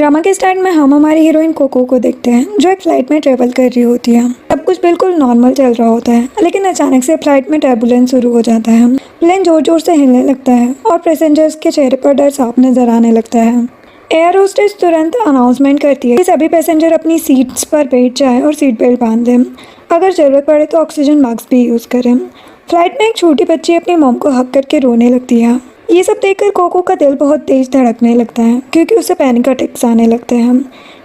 Drama के start में हम हमारी हीरोइन कोको को देखते हैं जो एक फ्लाइट में ट्रेवल कर रही होती है। सब कुछ बिल्कुल नॉर्मल चल रहा होता है, लेकिन अचानक से फ्लाइट में टर्बुलेंस शुरू हो जाता है। प्लेन जोर जोर से हिलने लगता है और पैसेंजर्स के चेहरे पर डर साफ नजर आने लगता है। एयर होस्टेस तुरंत अनाउंसमेंट करती है कि सभी पैसेंजर अपनी सीट्स पर बैठ जाए और सीट बेल्ट बांध दें। अगर ज़रूरत पड़े तो ऑक्सीजन मास्क भी यूज़ करें। फ्लाइट में एक छोटी बच्ची अपनी मॉम को हक करके रोने लगती है। ये सब देखकर कोको का दिल बहुत तेज धड़कने लगता है क्योंकि उसे पैनिक अटैक्स आने लगते हैं।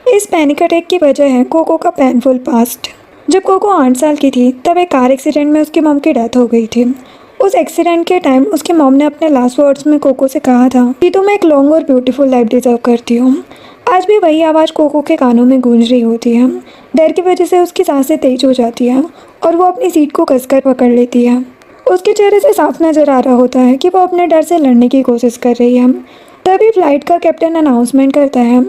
इस पैनिक अटैक की वजह है कोको का पेनफुल पास्ट। जब कोको 8 साल की थी तब एक कार एक्सीडेंट में उसकी मॉम की डेथ हो गई थी। उस एक्सीडेंट के टाइम उसकी मॉम ने अपने लास्ट वर्ड्स में कोको से कहा था कि तुम एक लॉन्ग और ब्यूटीफुल लाइफ डिजर्व करती हो। आज भी वही आवाज़ कोको के कानों में गूंज रही होती है। डर की वजह से उसकी सांसें तेज हो जाती है और वो अपनी सीट को कसकर पकड़ लेती है। उसके चेहरे से साफ नज़र आ रहा होता है कि वो अपने डर से लड़ने की कोशिश कर रही है। तभी फ्लाइट का कैप्टन अनाउंसमेंट करता है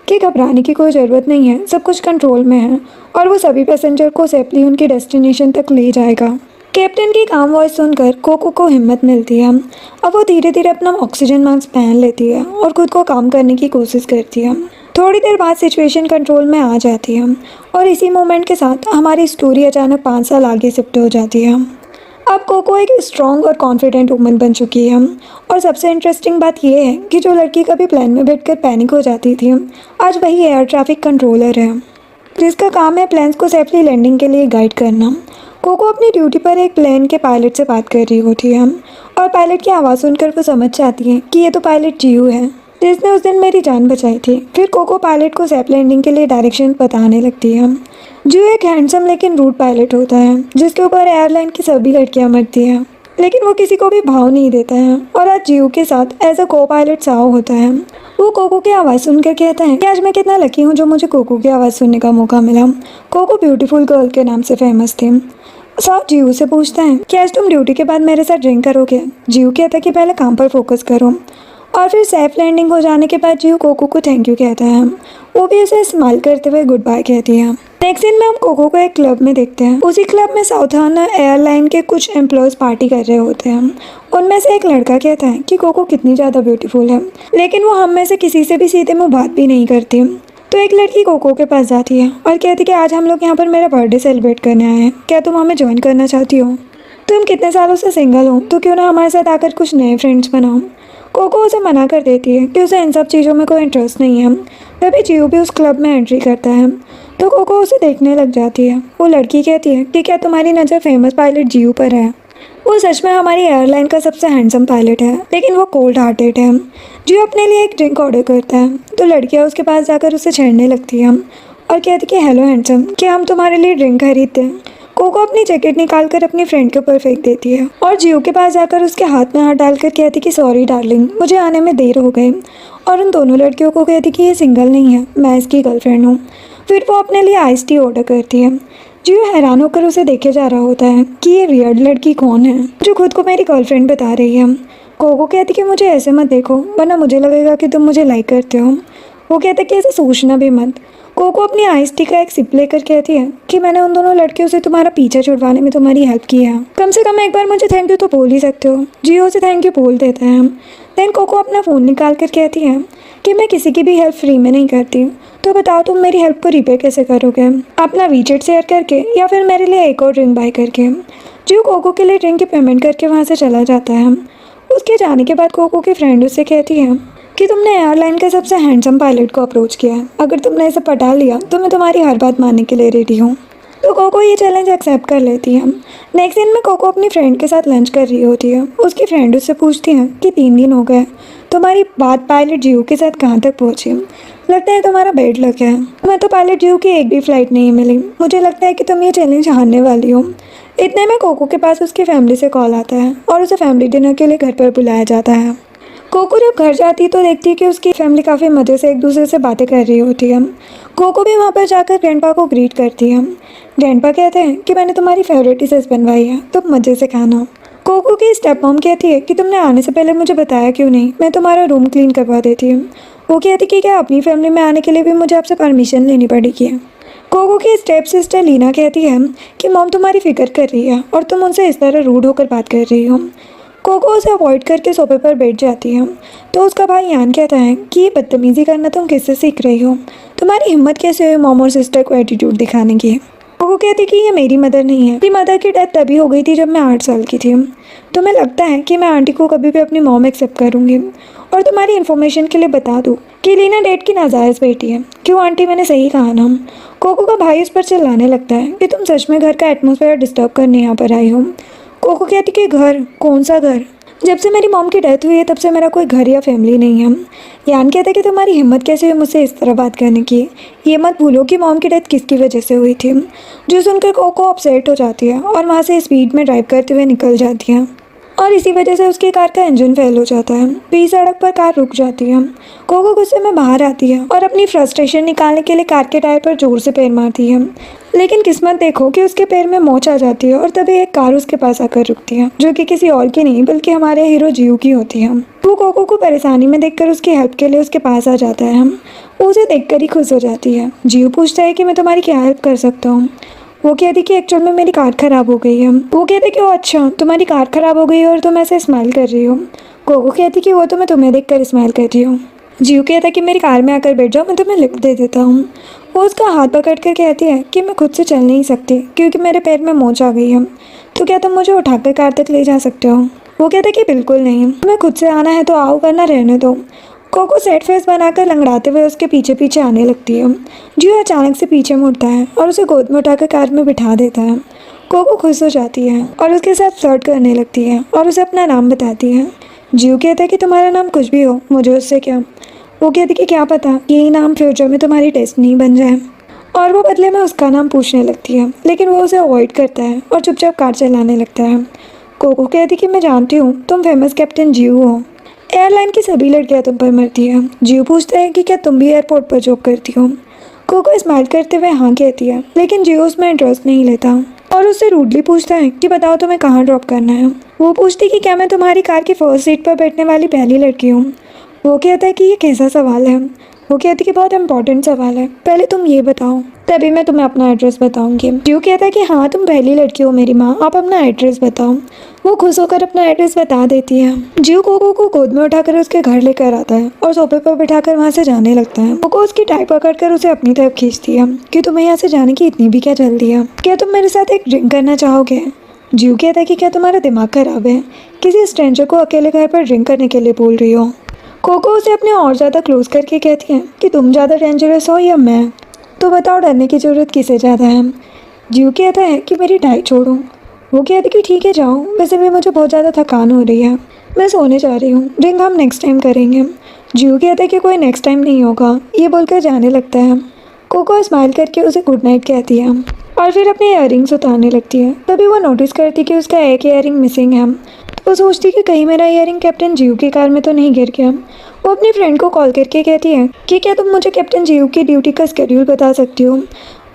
कि घबराने की कोई ज़रूरत नहीं है, सब कुछ कंट्रोल में है और वो सभी पैसेंजर को सेफली उनकी डेस्टिनेशन तक ले जाएगा। कैप्टन की काम वॉइस सुनकर कोको को हिम्मत मिलती है। अब वो धीरे धीरे अपना ऑक्सीजन मास्क पहन लेती है और खुद को काम करने की कोशिश करती है। थोड़ी देर बाद सिचुएशन कंट्रोल में आ जाती है और इसी मोमेंट के साथ हमारी स्टोरी अचानक 5 साल आगे शिफ्ट हो जाती है। अब कोको एक स्ट्रॉन्ग और कॉन्फिडेंट वुमन बन चुकी है और सबसे इंटरेस्टिंग बात यह है कि जो लड़की कभी प्लेन में बैठकर पैनिक हो जाती थी आज वही एयर ट्रैफिक कंट्रोलर है जिसका काम है प्लेन्स को सेफली लैंडिंग के लिए गाइड करना। कोको अपनी ड्यूटी पर एक प्लेन के पायलट से बात कर रही होती है और पायलट की आवाज़ सुनकर वो समझ जाती है कि ये तो पायलट जियू है जिसने उस दिन मेरी जान बचाई थी। फिर कोको पायलट को सेफ लैंडिंग के लिए डायरेक्शन बताने लगती है। जियू एक हैंडसम लेकिन रूड पायलट होता है जिसके ऊपर एयरलाइन की सभी लड़कियां मरती हैं, लेकिन वो किसी को भी भाव नहीं देता है और आज जियू के साथ एज अ को पायलट साओ होता है। वो कोको की आवाज़ सुनकर कहता है कि आज मैं कितना लकी हूँ जो मुझे कोको की आवाज़ सुनने का मौका मिला। कोको ब्यूटीफुल गर्ल के नाम से फेमस थी। साहब जियू से पूछता है कि आज तुम ड्यूटी के बाद मेरे साथ ड्रिंक करोगे। जियू कहता है कि पहले काम पर फोकस करो और फिर सेफ लैंडिंग हो जाने के बाद जियू कोको को थैंक यू कहता है। वो भी उसे स्माइल करते हुए गुड बाय कहती है। नेक्स्ट सीन में हम कोको को एक क्लब में देखते हैं। उसी क्लब में साउथर्न एयरलाइन के कुछ एम्प्लॉयज़ पार्टी कर रहे होते हैं। उनमें से एक लड़का कहता है कि कोको कितनी ज़्यादा ब्यूटीफुल है, लेकिन वो हम में से किसी से भी सीधे मुँह बात भी नहीं करती। तो एक लड़की कोको के पास जाती है और कहती कि आज हम लोग यहाँ पर मेरा बर्थडे सेलिब्रेट करने आए हैं, क्या तुम हमें ज्वाइन करना चाहती हो? तुम कितने सालों से सिंगल हो तो क्यों ना हमारे साथ आकर कुछ नए फ्रेंड्स बनाओ। कोको उसे मना कर देती है कि उसे इन सब चीज़ों में कोई इंटरेस्ट नहीं है। तभी जियू भी उस क्लब में एंट्री करता है तो कोको उसे देखने लग जाती है। वो लड़की कहती है कि क्या तुम्हारी नज़र फेमस पायलट जियू पर है? वो सच में हमारी एयरलाइन का सबसे हैंडसम पायलट है, लेकिन वो कोल्ड हार्टेड है। जियू अपने लिए एक ड्रिंक ऑर्डर करता है तो लड़कियाँ उसके पास जाकर उसे छेड़ने लगती हैं और कहती कि हेलो हैंडसम, क्या हम तुम्हारे लिए ड्रिंक खरीदते हैं? कोको अपनी जैकेट निकालकर अपनी फ्रेंड के ऊपर फेंक देती है और जियू के पास जाकर उसके हाथ में हाथ डालकर कहती कि सॉरी डार्लिंग, मुझे आने में देर हो गई। और उन दोनों लड़कियों को कहती कि ये सिंगल नहीं है, मैं इसकी गर्लफ्रेंड हूँ। फिर वो अपने लिए आइस टी ऑर्डर करती है। जियू हैरान होकर उसे देखे जा रहा होता है कि ये वियर्ड लड़की कौन है जो खुद को मेरी गर्लफ्रेंड बता रही है। कोको कहती कि मुझे ऐसे मत देखो वरना मुझे लगेगा कि तुम मुझे लाइक करते हो। वो कहते कि ऐसे सोचना भी मत। कोको अपनी आइस टी का एक सिप लेकर कहती है कि मैंने उन दोनों लड़कियों से तुम्हारा पीछा छुड़वाने में तुम्हारी हेल्प की है, कम से कम एक बार मुझे थैंक यू तो बोल ही सकते हो। जियो से थैंक यू बोल देते हैं। देन कोको अपना फ़ोन निकाल कर कहती है कि मैं किसी की भी हेल्प फ्री में नहीं करती, तो बताओ तुम मेरी हेल्प को रिपे कैसे करोगे? अपना वीचेट शेयर करके या फिर मेरे लिए एक और ड्रिंक बाय करके। जियो कोको के लिए ड्रिंक की पेमेंट करके वहाँ से चला जाता है। उसके जाने के बाद कोको की फ्रेंड उससे कहती है कि तुमने एयरलाइन के सबसे हैंडसम पायलट को अप्रोच किया है, अगर तुमने इसे पटा लिया तो मैं तुम्हारी हर बात मानने के लिए रेडी हूँ। तो कोको ये चैलेंज एक्सेप्ट कर लेती है। नेक्स्ट दिन में कोको अपनी फ्रेंड के साथ लंच कर रही होती है। उसकी फ्रेंड उससे पूछती है कि 3 दिन हो गए, तुम्हारी बात पायलट जियू के साथ कहाँ तक पहुँची? लगता है तुम्हारा बेड लक है। मैं तो पायलट जियू की एक भी फ़्लाइट नहीं मिली। मुझे लगता है कि तुम ये चैलेंज हारने वाली हो। इतने में कोको के पास उसकी फैमिली से कॉल आता है और उसे फैमिली डिनर के लिए घर पर बुलाया जाता है। कोको जब घर जाती है तो देखती है कि उसकी फैमिली काफ़ी मज़े से एक दूसरे से बातें कर रही होती है। कोको भी वहाँ पर जाकर ग्रैंडपा को ग्रीट करती है। ग्रैंडपा कहते हैं कि मैंने तुम्हारी फेवरेट डिशेस बनवाई है, तुम मज़े से खाना। कोको की स्टेप मॉम कहती है कि तुमने आने से पहले मुझे बताया क्यों नहीं, मैं तुम्हारा रूम क्लीन करवा देती हूँ। वो कहती कि क्या अपनी फैमिली में आने के लिए भी मुझे आपसे परमिशन लेनी पड़ेगी? कोको की स्टेप सिस्टर लीना कहती है कि मॉम तुम्हारी फिक्र कर रही है और तुम उनसे इस तरह रूड होकर बात कर रही हो। कोको उसे अवॉइड करके सोफे पर बैठ जाती है। तो उसका भाई यान कहता है कि ये बदतमीज़ी करना तुम किससे सीख रही हो? तुम्हारी हिम्मत कैसे हुई मॉम और सिस्टर को एटीट्यूड दिखाने की? कोको कहती कि ये मेरी मदर नहीं है। मेरी मदर की डेथ तभी हो गई थी जब मैं 8 साल की थी। तुम्हें लगता है कि मैं आंटी को कभी भी अपनी मॉम एक्सेप्ट करूँगी? और तुम्हारी इन्फॉर्मेशन के लिए बता दूँ कि लीना डेड की नाजायज़ बेटी है। क्यों आंटी, मैंने सही कहा ना? कोको का भाई उस पर चिल्लाने लगता है कि तुम सच में घर का एटमॉस्फेयर डिस्टर्ब करने यहाँ पर आई हो। कोको कहती कि घर? कौन सा घर? जब से मेरी मॉम की डेथ हुई है तब से मेरा कोई घर या फैमिली नहीं है। यान कहता है कि तुम्हारी हिम्मत कैसे हुई मुझसे इस तरह बात करने की? ये मत भूलो कि मॉम की डेथ किसकी वजह से हुई थी। जो सुनकर कोको अपसेट हो जाती है और वहाँ से स्पीड में ड्राइव करते हुए निकल जाती है और इसी वजह से उसकी कार का इंजन फेल हो जाता है। बीच सड़क पर कार रुक जाती है। कोको गुस्से में बाहर आती है और अपनी फ्रस्ट्रेशन निकालने के लिए कार के टायर पर जोर से पैर मारती है। लेकिन किस्मत देखो कि उसके पैर में मोच आ जाती है और तभी एक कार उसके पास आकर रुकती है, जो कि किसी और की नहीं बल्कि हमारे हीरो जियो की होती है। वो कोको को परेशानी में देखकर उसकी हेल्प के लिए उसके पास आ जाता है। वो उसे देखकर ही खुश हो जाती है। जियो पूछता है कि मैं तुम्हारी क्या हेल्प कर सकता हूँ? वो कहती कि एक्चुअल में मेरी कार ख़राब हो गई है। वो कहते कि ओ अच्छा, तुम्हारी कार ख़राब हो गई है और तुम ऐसे स्माइल कर रही हो। कोको कहती कि वो तो मैं तुम्हें देखकर स्माइल कर रही हूँ। जियो कहता कि मेरी कार में आकर बैठ जाओ, मैं तुम्हें लिफ्ट दे देता हूँ। वो उसका हाथ पकड़ कर कहती है कि मैं खुद से चल नहीं सकती क्योंकि मेरे पैर में मोच आ गई है। तो क्या तुम मुझे उठाकर कार तक ले जा सकते हो? वो कहता कि बिल्कुल नहीं, तुम्हें खुद से आना है तो आओ, वरना रहने दो। कोको सेट फेस बनाकर लंगड़ाते हुए उसके पीछे पीछे आने लगती है। जियो अचानक से पीछे मुड़ता है और उसे गोद में उठाकर कार में बिठा देता है। कोको खुश हो जाती है और उसके साथ फ्लर्ट करने लगती है और उसे अपना नाम बताती है। जियो कहता है कि तुम्हारा नाम कुछ भी हो, मुझे उससे क्या। वो कहती कि क्या पता यही नाम फ्यूचर में तुम्हारी डेस्टिनी बन जाए। और वो बदले में उसका नाम पूछने लगती है, लेकिन वो उसे अवॉइड करता है और चुपचाप कार चलाने लगता है। कोको कहती कि मैं जानती हूँ तुम फेमस कैप्टन जियो हो। एयरलाइन की सभी लड़कियां तुम पर मरती हैं। जियो पूछता है कि क्या तुम भी एयरपोर्ट पर जॉब करती हो? कोको स्माइल करते हुए हाँ कहती है, लेकिन जियो उसमें इंटरेस्ट नहीं लेता और उससे रूडली पूछता है कि बताओ तुम्हें कहाँ ड्रॉप करना है। वो पूछती कि क्या मैं तुम्हारी कार की फर्स्ट सीट पर बैठने वाली पहली लड़की हूँ? वो कहता है कि ये कैसा सवाल है? वो कहती कि बहुत इंपॉर्टेंट सवाल है, पहले तुम ये बताओ तभी मैं तुम्हें अपना एड्रेस बताऊंगी। जियो कहता है कि हाँ तुम पहली लड़की हो मेरी माँ, आप अपना एड्रेस बताओ। वो खुश होकर अपना एड्रेस बता देती है। जियो कोको को गोद में उठाकर उसके घर लेकर आता है और सोफे पर बिठाकर वहाँ से जाने लगता है। कोको उसकी टाई पकड़कर उसे अपनी तरफ खींचती है कि तुम्हें यहाँ से जाने की इतनी भी क्या जल्दी है? क्या तुम मेरे साथ एक ड्रिंक करना चाहोगे? जियो कहता है कि क्या तुम्हारा दिमाग खराब है? किसी स्ट्रेंजर को अकेले घर पर ड्रिंक करने के लिए बोल रही हो? कोको उसे अपने और ज़्यादा क्लोज करके कहती है कि तुम ज़्यादा डेंजरस हो या मैं? तो बताओ डरने की ज़रूरत किसे ज़्यादा है? जियो कहता है कि मेरी डाइट छोड़ो। वो कहती कि ठीक है जाओ, वैसे भी मुझे बहुत ज़्यादा थकान हो रही है, मैं सोने जा रही हूँ, ड्रिंक हम नेक्स्ट टाइम करेंगे। जियो कहता है कि कोई नेक्स्ट टाइम नहीं होगा, ये बोलकर जाने लगता है। कोको स्माइल करके उसे गुड नाइट कहती है और फिर अपने इयररिंग्स उतारने लगती है। तभी वो नोटिस करती कि उसका एक इयररिंग मिसिंग है। वो सोचती कि कहीं मेरा इयररिंग कैप्टन जियो की कार में तो नहीं गिर गया। वो अपनी फ्रेंड को कॉल करके कहती है कि क्या तुम मुझे कैप्टन जियो की ड्यूटी का स्केड्यूल बता सकती हो,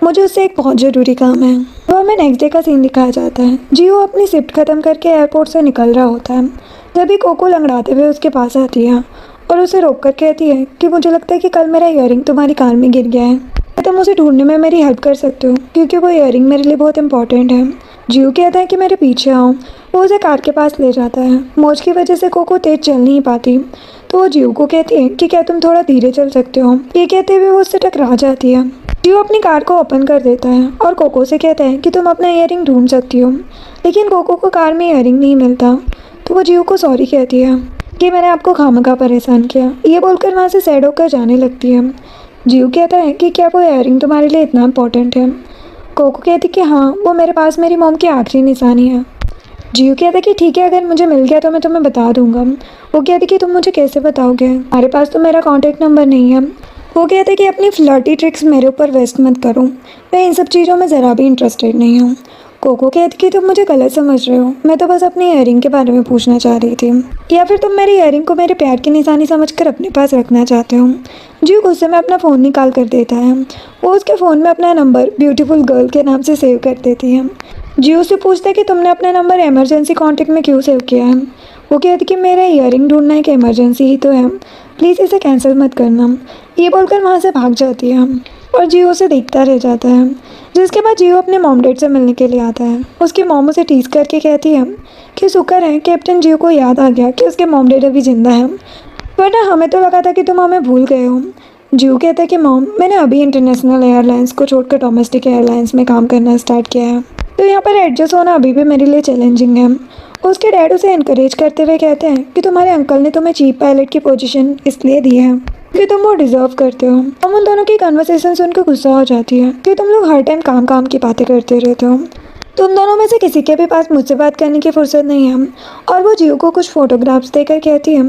मुझे उससे एक बहुत ज़रूरी काम है। वो हमें नेक्स्ट डे का सीन दिखाया जाता है। जियो अपनी शिफ्ट ख़त्म करके एयरपोर्ट से निकल रहा होता है, तभी कोको लंगड़ाते हुए उसके पास आती है और उसे रोक कर कहती है कि मुझे लगता है कि कल मेरा इयररिंग तुम्हारी कार में गिर गया है, तुम उसे ढूंढने में मेरी हेल्प कर सकते हो क्योंकि वो इयररिंग मेरे लिए बहुत इंपॉर्टेंट है। जियो कहता है कि मेरे पीछे आओ। वो उसे कार के पास ले जाता है। मोच की वजह से कोको तेज चल नहीं पाती, तो वो जियो को कहती है कि क्या तुम थोड़ा धीरे चल सकते हो। ये कहते हुए वो उससे टकरा जाती है। जियो अपनी कार को ओपन कर देता है और कोको से कहता है कि तुम अपना इयररिंग ढूंढ सकती हो, लेकिन कोको को कार में इयररिंग नहीं मिलता। तो वो जियो को सॉरी कहती है कि मैंने आपको खामखा परेशान किया। ये बोलकर वहाँ से सैड होकर जाने लगती है। जियो कहता है कि क्या वो इयररिंग तुम्हारे लिए इतना इंपॉर्टेंट है? कोको कहती कि हाँ, वो मेरे पास मेरी मॉम की आखिरी निशानी है। जियो कहता कि ठीक है, अगर मुझे मिल गया तो मैं तुम्हें बता दूंगा। वो कहती कि तुम मुझे कैसे बताओगे, हमारे पास तो मेरा कॉन्टैक्ट नंबर नहीं है। वो कहते कि अपनी फ्लर्टी ट्रिक्स मेरे ऊपर वेस्ट मत करो, मैं इन सब चीज़ों में ज़रा भी इंटरेस्टेड नहीं हूँ। कोको कहती कि तुम मुझे गलत समझ रहे हो, मैं तो बस अपनी इयररिंग के बारे में पूछना चाह रही थी, या फिर तुम मेरी इयररिंग को मेरे प्यार की निशानी समझकर अपने पास रखना चाहते हो। जियो गुस्से में अपना फ़ोन निकाल कर देता है। वो उसके फ़ोन में अपना नंबर ब्यूटीफुल गर्ल के नाम से सेव कर देती है। जियो से पूछता है कि तुमने अपना नंबर इमरजेंसी कॉन्टैक्ट में क्यों सेव किया है। वो कहती कि मेरा इयररिंग ढूंढना एक इमरजेंसी ही तो है, प्लीज़ इसे कैंसिल मत करना। ये बोलकर वहाँ से भाग जाती है और जियो उसे देखता रह जाता है। जिसके बाद जियो अपने मॉम डैड से मिलने के लिए आता है। उसकी मॉम उसे टीज करके कहती है कि शुक्र है कैप्टन जियो को याद आ गया कि उसके मॉम डैड अभी जिंदा है, वरना हमें तो लगा था कि तुम हमें भूल गए हो। जियो कहता है कि मॉम, मैंने अभी इंटरनेशनल एयरलाइंस को छोड़कर डोमेस्टिक एयरलाइंस में काम करना स्टार्ट किया है, तो यहाँ पर एडजस्ट होना अभी भी मेरे लिए चैलेंजिंग है। उसके डैड उसे इनकरेज करते हुए कहते हैं कि तुम्हारे अंकल ने तुम्हें चीफ पायलट की पोजीशन इसलिए दी है कि तुम वो डिजर्व करते हो। हम उन दोनों की कन्वर्सेशन सुनकर गुस्सा हो जाती है कि तुम लोग हर टाइम काम काम की बातें करते रहते हो। तुम दोनों में से किसी के भी पास मुझसे बात करने की फुर्सत नहीं है। और वो जियो को कुछ फोटोग्राफ्स देकर कहती है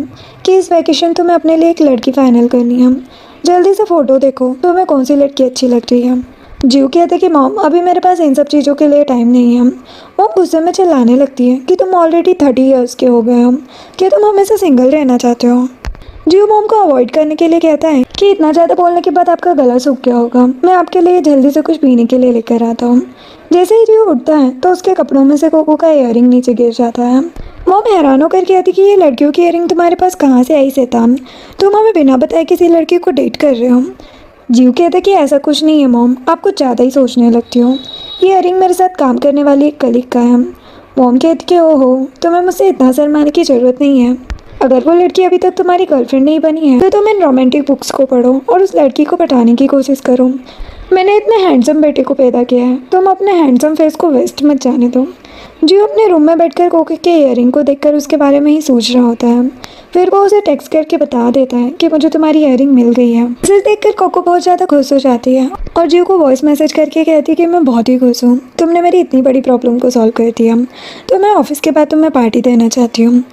कि इस वैकेशन तुम्हें अपने लिए एक लड़की फाइनल करनी है, जल्दी से फ़ोटो देखो तुम्हें कौन सी लड़की अच्छी लग रही है। जियो कहते कि मॉम, अभी मेरे पास इन सब चीज़ों के लिए टाइम नहीं है। मॉम गुस्से में चिल्लाने लगती है कि तुम ऑलरेडी 30 ईयर्स के हो गए हो, कि तुम हमेशा सिंगल रहना चाहते हो। जियो मॉम को अवॉइड करने के लिए कहता है कि इतना ज़्यादा बोलने के बाद आपका गला सूख गया होगा, मैं आपके लिए जल्दी से कुछ पीने के लिए लेकर आता हूँ। जैसे ही जियो उठता है तो उसके कपड़ों में से कोको का इयररिंग नीचे गिर जाता है। मॉम हैरान होकर कहती कि ये लड़कियों की इयररिंग तुम्हारे पास कहाँ से आई शैतान, तुम हमें बिना बताए किसी लड़की को डेट कर रहे हो। जियो कहता कि ऐसा कुछ नहीं है मॉम, आप कुछ ज़्यादा ही सोचने लगती हो, ये इयररिंग मेरे साथ काम करने वाली एक कलीग का है। मॉम कहती कि ओहो, तुम्हें मुझसे इतना शर्माने की ज़रूरत नहीं है, अगर वो लड़की अभी तक तुम्हारी गर्लफ्रेंड नहीं बनी है तो तुम इन रोमांटिक बुक्स को पढ़ो और उस लड़की को पटाने की कोशिश करो। मैंने इतने हैंडसम बेटे को पैदा किया है, तुम अपने हैंडसम फेस को वेस्ट मत जाने दो। जियो अपने रूम में बैठकर कोको के इयररिंग को देखकर उसके बारे में ही सोच रहा होता है। फिर वो उसे टेक्स्ट करके बता देता है कि मुझे तुम्हारी इयररिंग मिल गई है। इसे देखकर कोको बहुत ज़्यादा खुश हो जाती है और जियो को वॉइस मैसेज करके कहती है कि मैं बहुत ही खुश हूँ, तुमने मेरी इतनी बड़ी प्रॉब्लम को सॉल्व कर दिया, तो मैं ऑफिस के बाद तुम्हें पार्टी देना चाहती हूँ।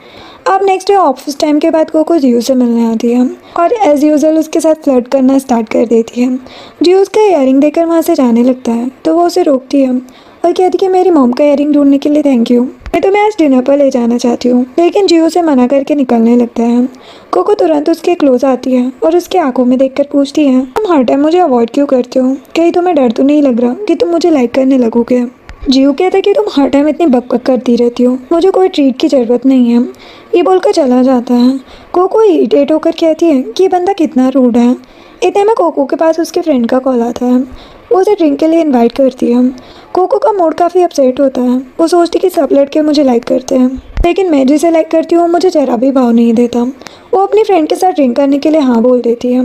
अब नेक्स्ट डे ऑफिस टाइम के बाद कोको जियो से मिलने आती है और एज यूजुअल उसके साथ फ्लर्ट करना स्टार्ट कर देती है। जियो उसका इयररिंग देखकर वहाँ से जाने लगता है तो वो उसे रोकती है और कहती कि मेरी मॉम का इयररिंग ढूंढने के लिए थैंक यू, मैं तुम्हें आज डिनर पर ले जाना चाहती हूँ, लेकिन जियो से मना करके निकलने लगता है। कोको तुरंत उसके क्लोज आती है और उसकी आंखों में देखकर पूछती है, तुम हर टाइम मुझे अवॉइड क्यों करते हो, कहीं तुम्हें डर तो नहीं लग रहा कि तुम मुझे लाइक करने लगोगे। जियो कहता है कि तुम हर टाइम इतनी बकबक करती रहती हो, मुझे कोई ट्रीट की ज़रूरत नहीं है। ये बोलकर चला जाता है। कोको इरिटेट होकर कहती है कि ये बंदा कितना रूड है। इतने में कोको के पास उसके फ्रेंड का कॉल आता है, वो उसे ड्रिंक के लिए इनवाइट करती है। कोको का मूड काफ़ी अपसेट होता है, वो सोचती कि सब लड़के मुझे लाइक करते हैं, लेकिन मैं जिसे लाइक करती हूँ मुझे जरा भी भाव नहीं देता। वो अपनी फ्रेंड के साथ ड्रिंक करने के लिए हाँ बोल देती है।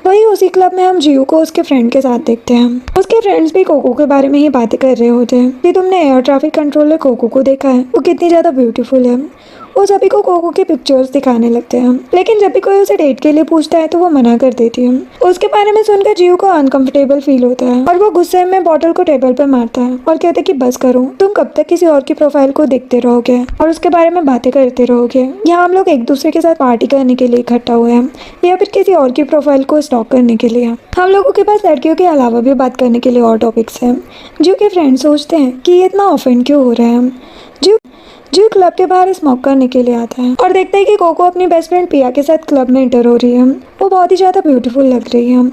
वही उसी क्लब में हम जियो को उसके फ्रेंड के साथ देखते हैं। उसके फ्रेंड्स भी कोको के बारे में ही बातें कर रहे होते हैं कि तुमने एयर ट्रैफिक कंट्रोलर कोको को देखा है, वो कितनी ज़्यादा ब्यूटीफुल है। वो सभी को कोको की पिक्चर्स दिखाने लगते हैं, लेकिन जब भी कोई उसे डेट के लिए पूछता है तो वो मना कर देती है। उसके बारे में सुनकर जियो को अनकंफर्टेबल फील होता है और वो गुस्से में बॉटल को टेबल पर मारता है और कहता है कि बस करो, तुम कब तक किसी और की प्रोफाइल को देखते रहोगे और उसके बारे में बातें करते रहोगे। यहाँ हम लोग एक दूसरे के साथ पार्टी करने के लिए इकट्ठा हुए हैं या फिर किसी और की प्रोफाइल को स्टॉक करने के लिए। हम लोगों के पास लड़कियों के अलावा भी बात करने के लिए और टॉपिक्स हैं। जियो के फ्रेंड सोचते हैं कि ये इतना ऑफेंड क्यों हो रहा है। जियो क्लब के बाहर स्मोक करने के लिए आता है और देखता है कि कोको अपनी बेस्ट फ्रेंड पिया के साथ क्लब में एंटर हो रही है। वो बहुत ही ज़्यादा ब्यूटीफुल लग रही है।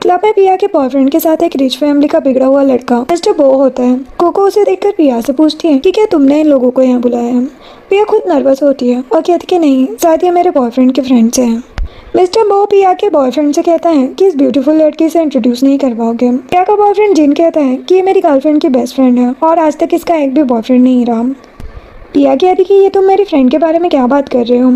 क्लब में पिया के बॉयफ्रेंड के साथ एक रिच फैमिली का बिगड़ा हुआ लड़का मिस्टर बो होता है। कोको उसे देखकर पिया से पूछती है कि क्या तुमने इन लोगों को यहाँ बुलाया है। पिया खुद नर्वस होती है और कहती कि नहीं, शायद ये मेरे बॉयफ्रेंड के फ्रेंड से हैं। मिस्टर बो पिया के बॉयफ्रेंड से कहता है कि इस ब्यूटीफुल लड़की से इंट्रोड्यूस नहीं करवाओगे। पिया का बॉयफ्रेंड जिन कहता है कि ये मेरी गर्लफ्रेंड की बेस्ट फ्रेंड है और आज तक इसका एक भी बॉयफ्रेंड नहीं रहा। पिया कहती कि ये तुम मेरी फ्रेंड के बारे में क्या बात कर रहे हो।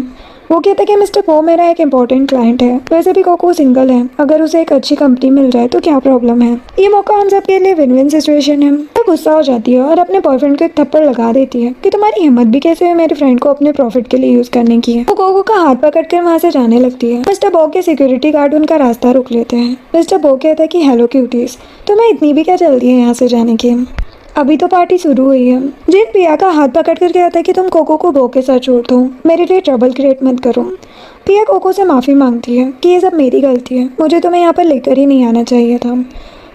वो कहता है कि मिस्टर पो मेरा एक इम्पोर्टेंट क्लाइंट है, वैसे भी कोको सिंगल है, अगर उसे एक अच्छी कंपनी मिल जाए तो क्या प्रॉब्लम है। ये मौका हम सब के लिए विन विन सिचुएशन है। वो गुस्सा हो जाती है और अपने बॉयफ्रेंड को एक थप्पड़ लगा देती है कि तुम्हारी हिम्मत भी कैसे है मेरे फ्रेंड को अपने प्रॉफिट के लिए यूज करने की है। वो कोको का हाथ पकड़कर वहाँ से जाने लगती है। मिस्टर बो के सिक्योरिटी गार्ड उनका रास्ता रोक लेते हैं। मिस्टर बो कहता है कि हेलो क्यूटीज, तुम्हें इतनी भी क्या जल्दी है यहाँ से जाने की, अभी तो पार्टी शुरू हुई है। जिन पिया का हाथ पकड़ कर कहता है कि तुम कोको को बो के साथ छोड़ दो, मेरे लिए ट्रबल क्रिएट मत करो। पिया कोको से माफ़ी मांगती है कि ये सब मेरी गलती है, मुझे तुम्हें यहाँ पर लेकर ही नहीं आना चाहिए था।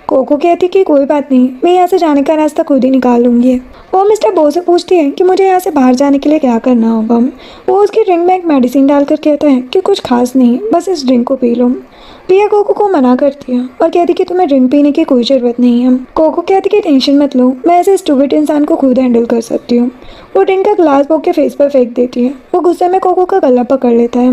कोको कहती कि कोई बात नहीं, मैं यहाँ से जाने का रास्ता खुद ही निकाल लूँगी। वो मिस्टर बो से पूछती है कि मुझे यहाँ से बाहर जाने के लिए क्या करना होगा। वो उसकी ड्रिंक में एक मेडिसिन डालकर कहता है कि कुछ खास नहीं, बस इस ड्रिंक को पी लो। पिया कोको को मना करती है और कहती कि तुम्हें ड्रिंक पीने की कोई ज़रूरत नहीं है। कोको कहती कि टेंशन मत लो, मैं ऐसे स्टूपिड इंसान को खुद हैंडल कर सकती हूँ। वो ड्रिंक का ग्लास बो के फेस पर फेंक देती है। वो गुस्से में कोको का गला पकड़ लेता है।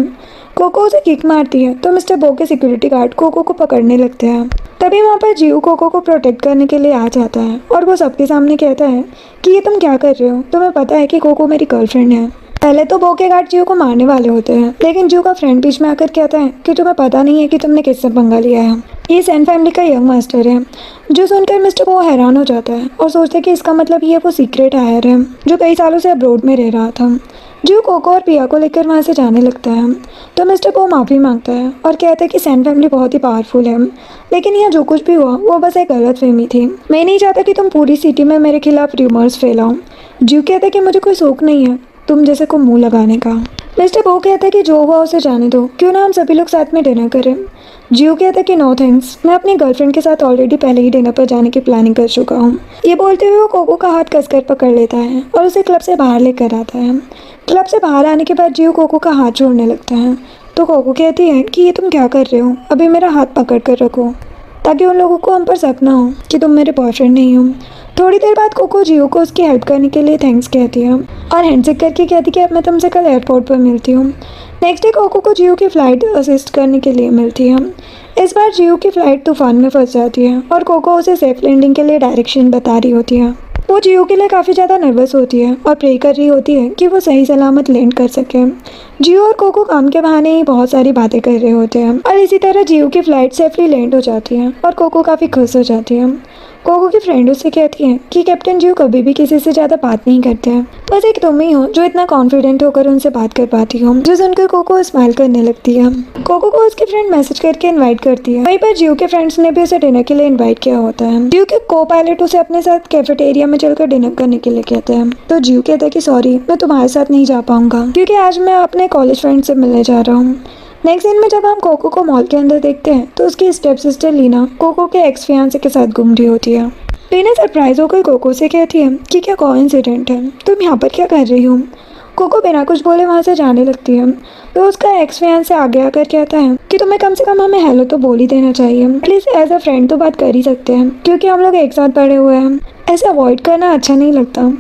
कोको उसे किक मारती है तो मिस्टर बो के सिक्योरिटी गार्ड कोको को पकड़ने लगते हैं। तभी वहाँ पर जीव कोको को प्रोटेक्ट करने के लिए आ जाता है और वो सबके सामने कहता है कि ये तुम क्या कर रहे हो, तुम्हें पता है कि कोको मेरी गर्लफ्रेंड है। पहले तो बो के गार्ड जीव को मारने वाले होते हैं, लेकिन जीव का फ्रेंड बीच में आकर कहता है कि तुम्हें पता नहीं है कि तुमने किससे पंगा लिया है। ये सैन फैमिली का यंग मास्टर है। जो सुनकर मिस्टर बो हैरान हो जाता है और सोचता है कि इसका मतलब ये वो सीक्रेट हायर है जो कई सालों से अब्रोड में रह रहा था। जीव कोको और पिया को लेकर वहाँ से जाने लगता है तो मिस्टर बो माफ़ी मांगता है और कहता है कि सैन फैमिली बहुत ही पावरफुल है, लेकिन यहाँ जो कुछ भी हुआ वो बस एक गलतफहमी थी। मैं नहीं चाहता कि तुम पूरी सिटी में मेरे खिलाफ र्यूमर्स फैलाओ। जीव कहता है कि मुझे कोई शौक नहीं है तुम जैसे को मुंह लगाने का। मिस्टर बो कहता है कि जो हुआ उसे जाने दो, क्यों ना हम सभी लोग साथ में डिनर करें। जीव कहता है कि नो थैंक्स, मैं अपनी गर्लफ्रेंड के साथ ऑलरेडी पहले ही डिनर पर जाने की प्लानिंग कर चुका हूँ। ये बोलते हुए वो कोको का हाथ कसकर पकड़ लेता है और उसे क्लब से बाहर लेकर आता है। क्लब से बाहर आने के बाद जीव कोको का हाथ छोड़ने लगता है तो कोको कहती है कि ये तुम क्या कर रहे हो, अभी मेरा हाथ पकड़ कर रखो ताकि उन लोगों को हम पर शक ना हो कि तुम मेरे बॉयफ्रेंड नहीं हो। थोड़ी देर बाद कोको जीव को उसकी हेल्प करने के लिए थैंक्स कहती है और हैंडशेक करके कहती है कि अब मैं तुमसे कल एयरपोर्ट पर मिलती हूँ। नेक्स्ट डे कोको को जीव की फ़्लाइट असिस्ट करने के लिए मिलती है। इस बार जीव की फ़्लाइट तूफान में फंस जाती है और कोको उसे सेफ लैंडिंग के लिए डायरेक्शन बता रही होती है। वो जीव के लिए काफ़ी ज़्यादा नर्वस होती है और प्रे कर रही होती है कि वो सही सलामत लैंड कर सके। जीव और कोको काम के बहाने ही बहुत सारी बातें कर रहे होते हैं और इसी तरह जीव की फ़्लाइट सेफली लैंड हो जाती है और कोको काफ़ी खुश हो जाती है। कोको की फ्रेंड उससे कहती है कि कैप्टन जीव कभी भी किसी से ज़्यादा बात नहीं करते हैं, बस एक तुम ही हो जो इतना कॉन्फिडेंट होकर उनसे बात कर पाती हो। जो सुनकर कोको स्माइल करने लगती है। कोको को उसकी फ्रेंड मैसेज करके इनवाइट करती है। वहीं पर जीव के फ्रेंड्स ने भी उसे डिनर के लिए इनवाइट किया होता है। जीव के को पायलट उसे अपने साथ कैफेटेरिया में चलकर डिनर करने के लिए कहते हैं तो जीव कहता है कि सॉरी, मैं तुम्हारे साथ नहीं जा पाऊंगा क्योंकि आज मैं अपने कॉलेज फ्रेंड से मिलने जा रहा हूँ। नेक्स्ट सीन में जब हम कोको को मॉल के अंदर देखते हैं तो उसकी स्टेप सिस्टर लीना कोको के एक्स फियांसे के साथ घूम रही होती है। लीना सरप्राइज होकर कोको से कहती है कि क्या कोइंसिडेंट है, तुम यहाँ पर क्या कर रही हो। कोको बिना कुछ बोले वहाँ से जाने लगती है तो उसका एक्स फियांसे आगे आकर कहता है कि तुम्हें कम से कम हमें हेलो तो बोल ही देना चाहिए, एटलीस्ट एज अ फ्रेंड तो बात कर ही सकते हैं क्योंकि हम लोग एक साथ पढ़े हुए हैं, ऐसे अवॉइड करना अच्छा नहीं लगता।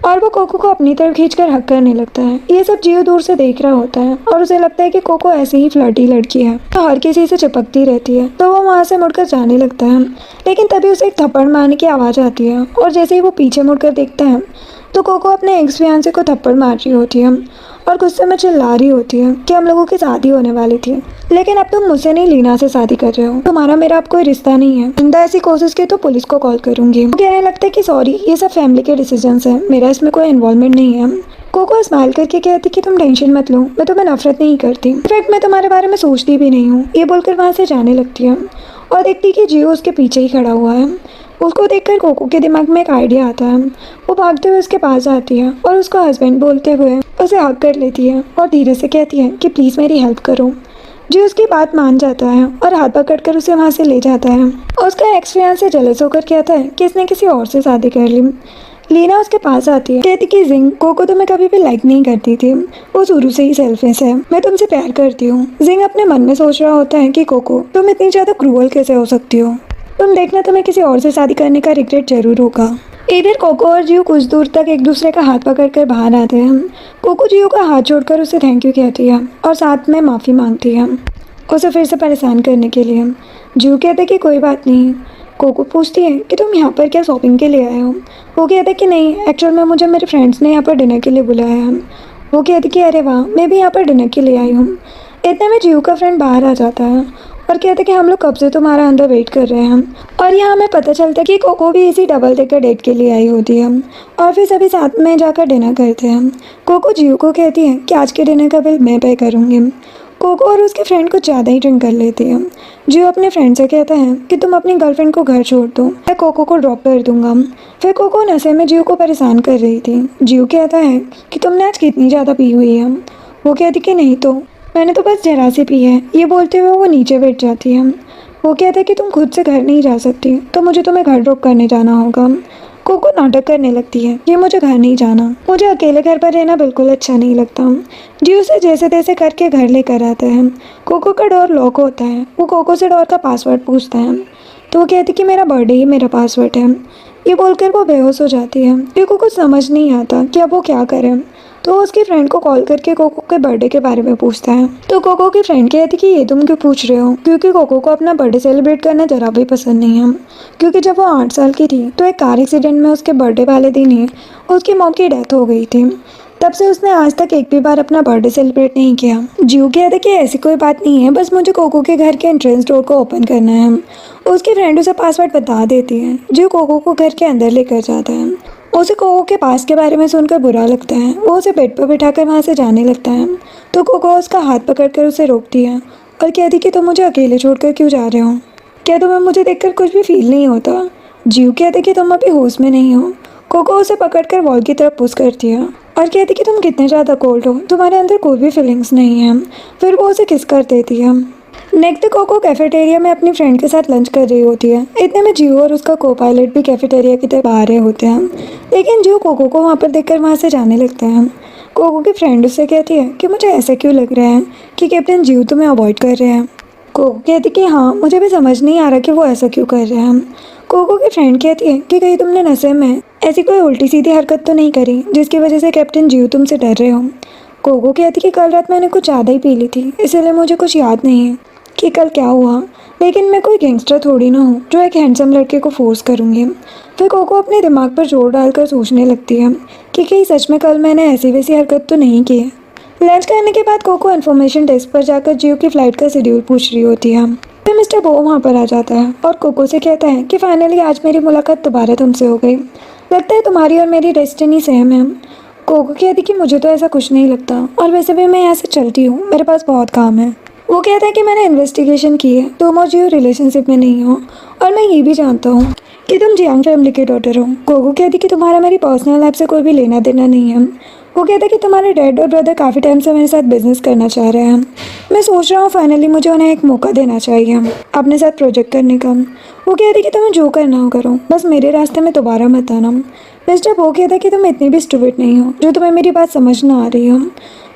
और वो कोको को अपनी तरफ खींचकर हक करने लगता है। ये सब जीव दूर से देख रहा होता है और उसे लगता है कि कोको ऐसी ही फ्लर्टी लड़की है तो हर किसी से चिपकती रहती है, तो वो वहाँ से मुड़कर जाने लगता है। लेकिन तभी उसे एक थप्पड़ मारने की आवाज़ आती है और जैसे ही वो पीछे मुड़कर देखता है तो कोको अपने एक्स फियांसे को थप्पड़ मार रही होती है और गुस्से में चिल्ला रही होती है कि हम लोगों की शादी होने वाली थी, लेकिन अब तुम मुझसे नहीं लीना से शादी कर रहे हो, तुम्हारा मेरा अब कोई रिश्ता नहीं है। इंदा ऐसी कोशिश की तो पुलिस को कॉल करूंगी। वो कहने लगता है कि सॉरी, ये सब फैमिली के डिसीजंस हैं, मेरा इसमें कोई इन्वॉल्वमेंट नहीं है। कोको स्माइल करके कहती कि तुम टेंशन मत लो, मैं तुम्हें नफरत नहीं करती, इनफैक्ट मैं तुम्हारे बारे में सोचती भी नहीं हूँ। ये बोलकर वहाँ से जाने लगती है और देखती कि जियो उसके पीछे ही खड़ा हुआ है। उसको देखकर कोको के दिमाग में एक आइडिया आता है। वो भागते हुए उसके पास आती है और उसका हस्बैंड बोलते हुए उसे हक कर लेती है और धीरे से कहती है कि प्लीज़ मेरी हेल्प करो। जी उसकी बात मान जाता है और हाथ पकड़कर उसे वहाँ से ले जाता है। और उसका एक्स फियांसे जेलस होकर कहता है कि इसने किसी और से शादी कर ली। लीना उसके पास आती है, कहती कि जिंग, कोको तुम्हें कभी भी लाइक नहीं करती थी, वो शुरू से ही सेल्फिश है, मैं तुमसे प्यार करती हूँ। जिंग अपने मन में सोच रहा होता है कि कोको तुम इतनी ज़्यादा क्रूअल कैसे हो सकती हो, तुम देखना तुम्हें किसी और से शादी करने का रिग्रेट जरूर होगा। इधर कोको और जियो कुछ दूर तक एक दूसरे का हाथ पकड़कर बाहर आते हैं। कोको जियो का हाथ छोड़कर उसे थैंक यू कहती है और साथ में माफ़ी मांगती है उसे फिर से परेशान करने के लिए। जियो कहते कि कोई बात नहीं। कोको पूछती है कि तुम यहाँ पर क्या शॉपिंग के लिए आए हो। वो कहते कि नहीं, एक्चुअल में मुझे मेरे फ्रेंड्स ने यहाँ पर डिनर के लिए बुलाया है। वो कहती कि अरे वाह, मैं भी यहाँ पर डिनर के लिए आई हूँ। इतने में जियो का फ्रेंड बाहर आ जाता है और कहते कि हम लोग कब से तुम्हारा अंदर वेट कर रहे हैं। और यहाँ हमें पता चलता है कि कोको भी इसी डबल डेकर डेट के लिए आई होती है और फिर सभी साथ में जाकर डिनर करते हैं। कोको जियो को कहती है कि आज के डिनर का बिल मैं पे करूँगी। कोको और उसके फ्रेंड कुछ ज़्यादा ही ड्रिंक कर लेती है। जियो अपने फ्रेंड से कहता है कि तुम अपनी गर्लफ्रेंड को घर छोड़ दो, मैं कोको को ड्रॉप कर दूंगा। फिर कोको नशे में जियो को परेशान कर रही थी। जियो कहता है कि तुमने आज कितनी ज़्यादा पी हुई है। वो कहती कि नहीं तो, मैंने तो बस जरा सी पी है। ये बोलते हुए वो नीचे बैठ जाती है। वो कहता है कि तुम खुद से घर नहीं जा सकती, तो मुझे तुम्हें घर ड्रॉप करने जाना होगा। कोको नाटक करने लगती है कि मुझे घर नहीं जाना, मुझे अकेले घर पर रहना बिल्कुल अच्छा नहीं लगता। जी उसे जैसे तैसे करके घर लेकर आता है। कोको का डोर लॉक होता है। वो कोको से डोर का पासवर्ड पूछता है तो वो कहती कि मेरा बर्थडे ही मेरा पासवर्ड है। ये बोलकर वो बेहोश हो जाती है। कोको को समझ नहीं आता कि अब वो क्या करे। तो वो उसकी फ्रेंड को कॉल करके कोको के बर्थडे के बारे में पूछता है। तो कोको की फ्रेंड कहती कि ये तुम क्यों पूछ रहे हो, क्योंकि कोको को अपना बर्थडे सेलिब्रेट करना ज़रा भी पसंद नहीं है। क्योंकि जब वो 8 साल की थी तो एक कार एक्सीडेंट में उसके बर्थडे वाले दिन ही उसकी मॉम की डेथ हो गई थी। तब से उसने आज तक एक भी बार अपना बर्थडे सेलिब्रेट नहीं किया। जियो कहता कि ऐसी कोई बात नहीं है, बस मुझे कोको के घर के एंट्रेंस डोर को ओपन करना है। उसकी फ्रेंड उसे पासवर्ड बता देती है। जियो कोको को घर के अंदर लेकर जाता है। उसे कोको के पास के बारे में सुनकर बुरा लगता है। वो उसे बेड पर बिठाकर वहाँ से जाने लगता है। तो कोको उसका हाथ पकड़कर उसे रोकती है और कहती कि तुम मुझे अकेले छोड़कर क्यों जा रहे हो, क्या तुम्हें मुझे देखकर कुछ भी फील नहीं होता। जियो कहते कि तुम अभी होश में नहीं हो। कोको उसे पकड़कर वॉल की तरफ पुश करती है और कहती कि तुम कितने ज़्यादा कोल्ड हो, तुम्हारे अंदर कोई भी फीलिंग्स नहीं है। फिर वो उसे किस कर देती है। नेक्स्ट कोको कैफेटेरिया में अपनी फ्रेंड के साथ लंच कर रही होती है। इतने में जियो और उसका को पायलट भी कैफेटेरिया की तरफ आ रहे होते हैं, लेकिन जियो कोको को वहाँ पर देखकर वहाँ से जाने लगता है। कोको की फ्रेंड उससे कहती है कि मुझे ऐसा क्यों लग रहा है कि कैप्टन जियो तुम्हें अवॉइड कर रहे हैं। कोको कहती कि हाँ, मुझे भी समझ नहीं आ रहा कि वो ऐसा क्यों कर रहे हैं। कोको की फ्रेंड कहती है कि कहीं तुमने नशे में ऐसी कोई उल्टी सीधी हरकत तो नहीं करी जिसकी वजह से कैप्टन जियो तुमसे डर रहे हो। कोको कहती कि कल रात मैंने कुछ ज़्यादा ही पी ली थी, इसलिए मुझे कुछ याद नहीं है कि कल क्या हुआ, लेकिन मैं कोई गैंगस्टर थोड़ी ना हूँ जो एक हैंडसम लड़के को फोर्स करूँगी। फिर कोको अपने दिमाग पर जोर डालकर सोचने लगती है कि कहीं सच में कल मैंने ऐसी वैसी हरकत तो नहीं की है। लंच करने के बाद कोको इन्फॉर्मेशन डेस्क पर जाकर जियो की फ़्लाइट का शेड्यूल पूछ रही होती है। फिर मिस्टर बो वहाँ पर आ जाता है और कोको से कहता है कि फाइनली आज मेरी मुलाकात दोबारा तुमसे हो गई, लगता है तुम्हारी और मेरी डेस्टिनी सेम है। कोको कहती कि मुझे तो ऐसा कुछ नहीं लगता, और वैसे भी मैं यहाँ से चलती हूँ, मेरे पास बहुत काम है। वो कहता है कि मैंने इन्वेस्टिगेशन की है, तुम और जियो रिलेशनशिप में नहीं हो, और मैं ये भी जानता हूँ कि तुम जियांग फैमिली के डॉटर हो। कोको कहती कि तुम्हारा मेरी पर्सनल लाइफ से कोई भी लेना देना नहीं है। वो कहता है कि तुम्हारे डैड और ब्रदर काफ़ी टाइम से मेरे साथ बिजनेस करना चाह रहे हैं। मैं सोच रहा हूँ फाइनली मुझे उन्हें एक मौका देना चाहिए अपने साथ प्रोजेक्ट करने का। वो कहते हैं कि तुम्हें जो करना हो करो, बस मेरे रास्ते में दोबारा मत आना। मिस्टर वो कहता है कि तुम इतनी भी स्टूपिड नहीं हो जो तुम्हें मेरी बात समझ ना आ रही हो।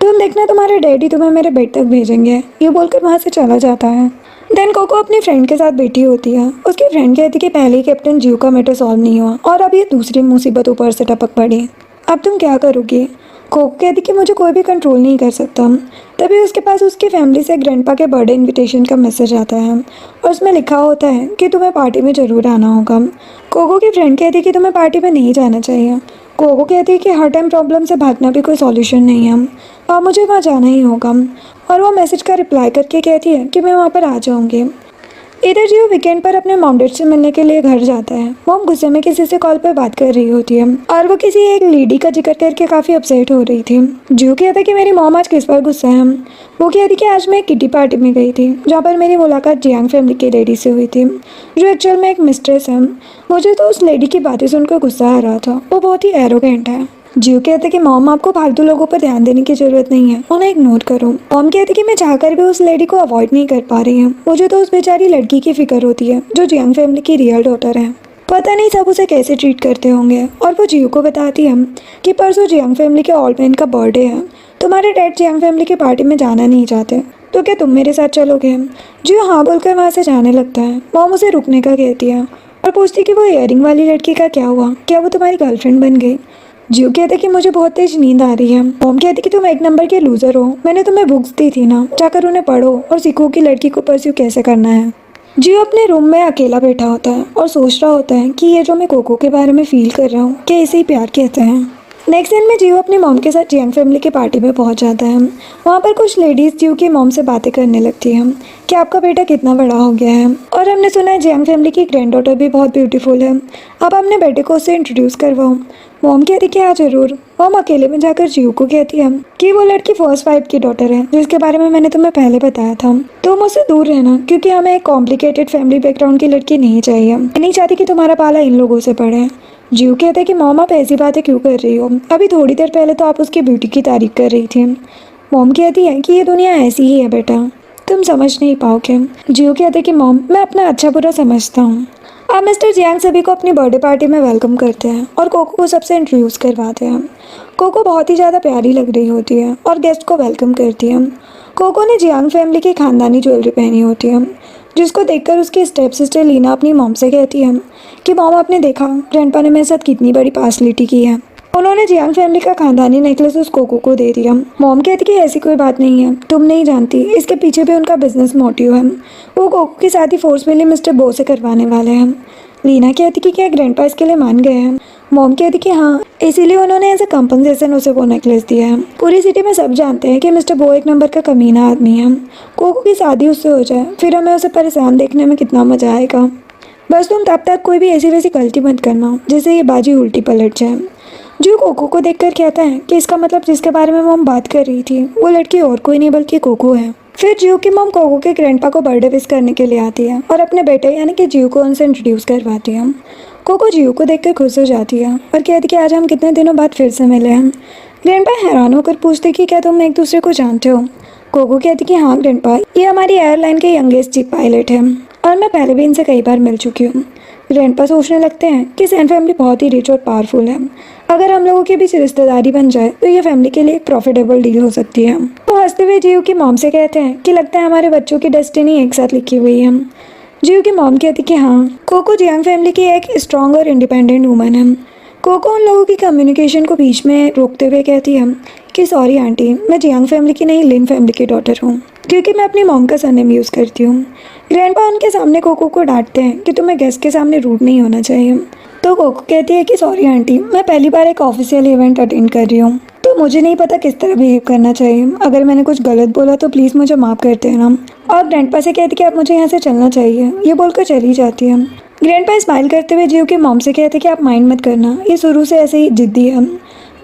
तुम देखना तुम्हारे डैडी तुम्हें मेरे बेड तक भेजेंगे। ये बोलकर वहाँ से चला जाता है। देन कोको अपनी फ्रेंड के साथ बैठी होती है। उसकी फ्रेंड कहती कि पहले ही कैप्टन जियो का मैटर सॉल्व नहीं हुआ और अब ये दूसरी मुसीबत ऊपर से टपक पड़ी, अब तुम क्या करोगी। कोको कहती कि मुझे कोई भी कंट्रोल नहीं कर सकता। तभी उसके पास उसकी फैमिली से ग्रैंडपा के बर्थडे इनविटेशन का मैसेज आता है और उसमें लिखा होता है कि तुम्हें पार्टी में ज़रूर आना होगा। कोको की फ्रेंड कहती है कि तुम्हें पार्टी में नहीं जाना चाहिए। कोको कहती है कि हर टाइम प्रॉब्लम से भागना भी कोई सॉल्यूशन नहीं है, और मुझे वहाँ जाना ही होगा। और वो मैसेज का रिप्लाई करके कहती है कि मैं वहाँ पर आ जाऊँगी। इधर जियो वीकेंड पर अपने मॉम डैड से मिलने के लिए घर जाता है। मॉम गुस्से में किसी से कॉल पर बात कर रही होती है और वो किसी एक लेडी का जिक्र करके काफ़ी अपसेट हो रही थी। जियो कहता है कि मेरी मॉम आज किस पर गुस्सा है। वो कहती कि आज मैं एक किटी पार्टी में गई थी जहाँ पर मेरी मुलाकात जियांग फैमिली की लेडी से हुई थी, जो एक्चुअल में एक मिस्ट्रेस है। मुझे तो उस लेडी की बातें सुनकर गुस्सा आ रहा था, वो बहुत ही एरोगेंट है। जियो कहते कि मॉम आपको फालतू लोगों पर ध्यान देने की जरूरत नहीं है, उन्हें इग्नोर करो। मॉम कहती कि मैं चाहकर भी उस लेडी को अवॉइड नहीं कर पा रही हूँ। मुझे तो उस बेचारी लड़की की फिक्र होती है जो जियांग फैमिली की रियल डॉटर है। पता नहीं सब उसे कैसे ट्रीट करते होंगे। और वो जियो को बताती है कि परसों जियांग फैमिली के ओल्ड मैन का बर्थडे है, तुम्हारे डैड जियांग फैमिली की पार्टी में जाना नहीं चाहते, तो क्या तुम मेरे साथ चलोगे। जियो हाँ बोलकर वहाँ से जाने लगता है। मॉम उसे रुकने का कहती है और पूछती कि वो इयरिंग वाली लड़की का क्या हुआ, क्या वो तुम्हारी गर्लफ्रेंड बन गई। जियो कहते कि मुझे बहुत तेज नींद आ रही है। मॉम कहती कि तुम एक नंबर के लूजर हो, मैंने तुम्हें बुक्स दी थी ना, जाकर उन्हें पढ़ो और सीखो कि लड़की को परस्यू कैसे करना है। जियो अपने रूम में अकेला बैठा होता है और सोच रहा होता है कि ये जो मैं कोको के बारे में फील कर रहा हूँ, क्या इसे ही प्यार कहते हैं। नेक्स्ट दिन में जियो अपनी मॉम के साथ जियांग फैमिली की पार्टी में पहुंच जाता है। वहाँ पर कुछ लेडीज़ जियो की मॉम से बातें करने लगती हैं कि आपका बेटा कितना बड़ा हो गया है, और हमने सुना है जियांग फैमिली की ग्रैंड डॉटर भी बहुत ब्यूटीफुल है, अब अपने बेटे को उससे इंट्रोड्यूस करवाओ। मॉम कहती कि हाँ ज़रूर। मॉम अकेले में जाकर जियो को कहती है कि वो लड़की फर्स्ट वाइफ की डॉटर है जिसके बारे में मैंने तुम्हें पहले बताया था, तुम उससे दूर रहना क्योंकि हमें एक कॉम्प्लिकेटेड फैमिली बैकग्राउंड की लड़की नहीं चाहिए। मैं नहीं चाहती कि तुम्हारा पाला इन लोगों से पड़े। जियो कहते हैं कि मॉम आप ऐसी बातें क्यों कर रही हो, अभी थोड़ी देर पहले तो आप उसकी ब्यूटी की तारीफ कर रही थी। मॉम कहती है कि ये दुनिया ऐसी ही है बेटा, तुम समझ नहीं पाओगे। जियो कहते कि मॉम मैं अपना अच्छा बुरा समझता हूँ। अब मिस्टर जियांग सभी को अपनी बर्थडे पार्टी में वेलकम करते हैं और कोको को सबसे इंट्रोड्यूस करवाते हैं। कोको बहुत ही ज़्यादा प्यारी लग रही होती है और गेस्ट को वेलकम करती है। कोको ने जियांग फैमिली की खानदानी ज्वेलरी पहनी होती है, जिसको देखकर उसकी स्टेप सिस्टर लीना अपनी मॉम से कहती है कि मॉम आपने देखा ग्रैंडपा ने मेरे साथ कितनी बड़ी पार्सलिटी की है। उन्होंने जियांग फैमिली का खानदानी नेकलेस उस कोको को दे दिया। मॉम कहती कि ऐसी कोई बात नहीं है, तुम नहीं जानती, इसके पीछे भी उनका बिजनेस मोटिव है। वो कोको की शादी फोर्सफुली मिस्टर बो से करवाने वाले हैं। लीना कहती कि क्या ग्रैंडपा इसके लिए मान गए हैं। मॉम कहती कि हाँ, इसीलिए उन्होंने एज ए कंपनसेशन उसे वो नेकलेस दिया है। पूरी सिटी में सब जानते हैं कि मिस्टर बो एक नंबर का कमीना आदमी है। कोको की शादी उससे हो जाए, फिर हमें उसे परेशान देखने में कितना मजा आएगा। बस तुम तब तक कोई भी ऐसी वैसी गलती मत करना जिससे ये बाजी उल्टी पलट जाए। जो कोको को देखकर कहता है कि इसका मतलब जिसके बारे में मॉम बात कर रही थी वो लड़की और कोई नहीं बल्कि कोको है। फिर जियो की मॉम कोको के ग्रैंडपा को बर्थडे विश करने के लिए आती है और अपने बेटे यानी कि जियो को उनसे इंट्रोड्यूस करवाती है। कोको जियो को देखकर खुश हो जाती है और कहती कि आज हम कितने दिनों बाद फिर से मिले हैं। ग्रैंडपा हैरान होकर पूछते कि क्या तुम एक दूसरे को जानते हो। कोको कहती कि हाँ ग्रैंडपा, ये हमारी एयरलाइन के यंगेस्ट चीफ पायलट है और मैं पहले भी इनसे कई बार मिल चुकी हूँ। ग्रैंडपा सोचने लगते हैं कि सैन फैमिली बहुत ही रिच और पावरफुल है। अगर हम लोगों के बीच रिश्तेदारी बन जाए तो ये फैमिली के लिए एक प्रॉफिटेबल डील हो सकती है। तो हंसते हुए जियो की मॉम से कहते हैं कि लगता है हमारे बच्चों की डेस्टिनी एक साथ लिखी हुई है। जियो की मॉम कहती कि हाँ, कोको जियांग फैमिली की एक स्ट्रॉन्ग और इंडिपेंडेंट वूमन है। कोको उन लोगों की कम्युनिकेशन को बीच में रोकते हुए कहती है कि सॉरी आंटी, मैं जियांग फैमिली की नहीं लिन फैमिली की डॉटर हूँ क्योंकि मैं अपनी मॉम का सरनेम यूज़ करती हूँ। ग्रैंडपा उनके सामने कोको को डांटते हैं कि तुम्हें गेस्ट के सामने रूड नहीं होना चाहिए। तो कोको कहती है कि सॉरी आंटी, मैं पहली बार एक ऑफिशियल इवेंट अटेंड कर रही हूँ तो मुझे नहीं पता किस तरह बिहेव करना चाहिए। अगर मैंने कुछ गलत बोला तो प्लीज़ मुझे माफ़ कर देना। और ग्रैंडपा से कहती कि आप मुझे यहाँ से चलना चाहिए, ये बोलकर चली जाती है। ग्रैंडपा स्माइल करते हुए जियो की मॉम से कहते कि आप माइंड मत करना, ये शुरू से ऐसे ही जिद्दी है।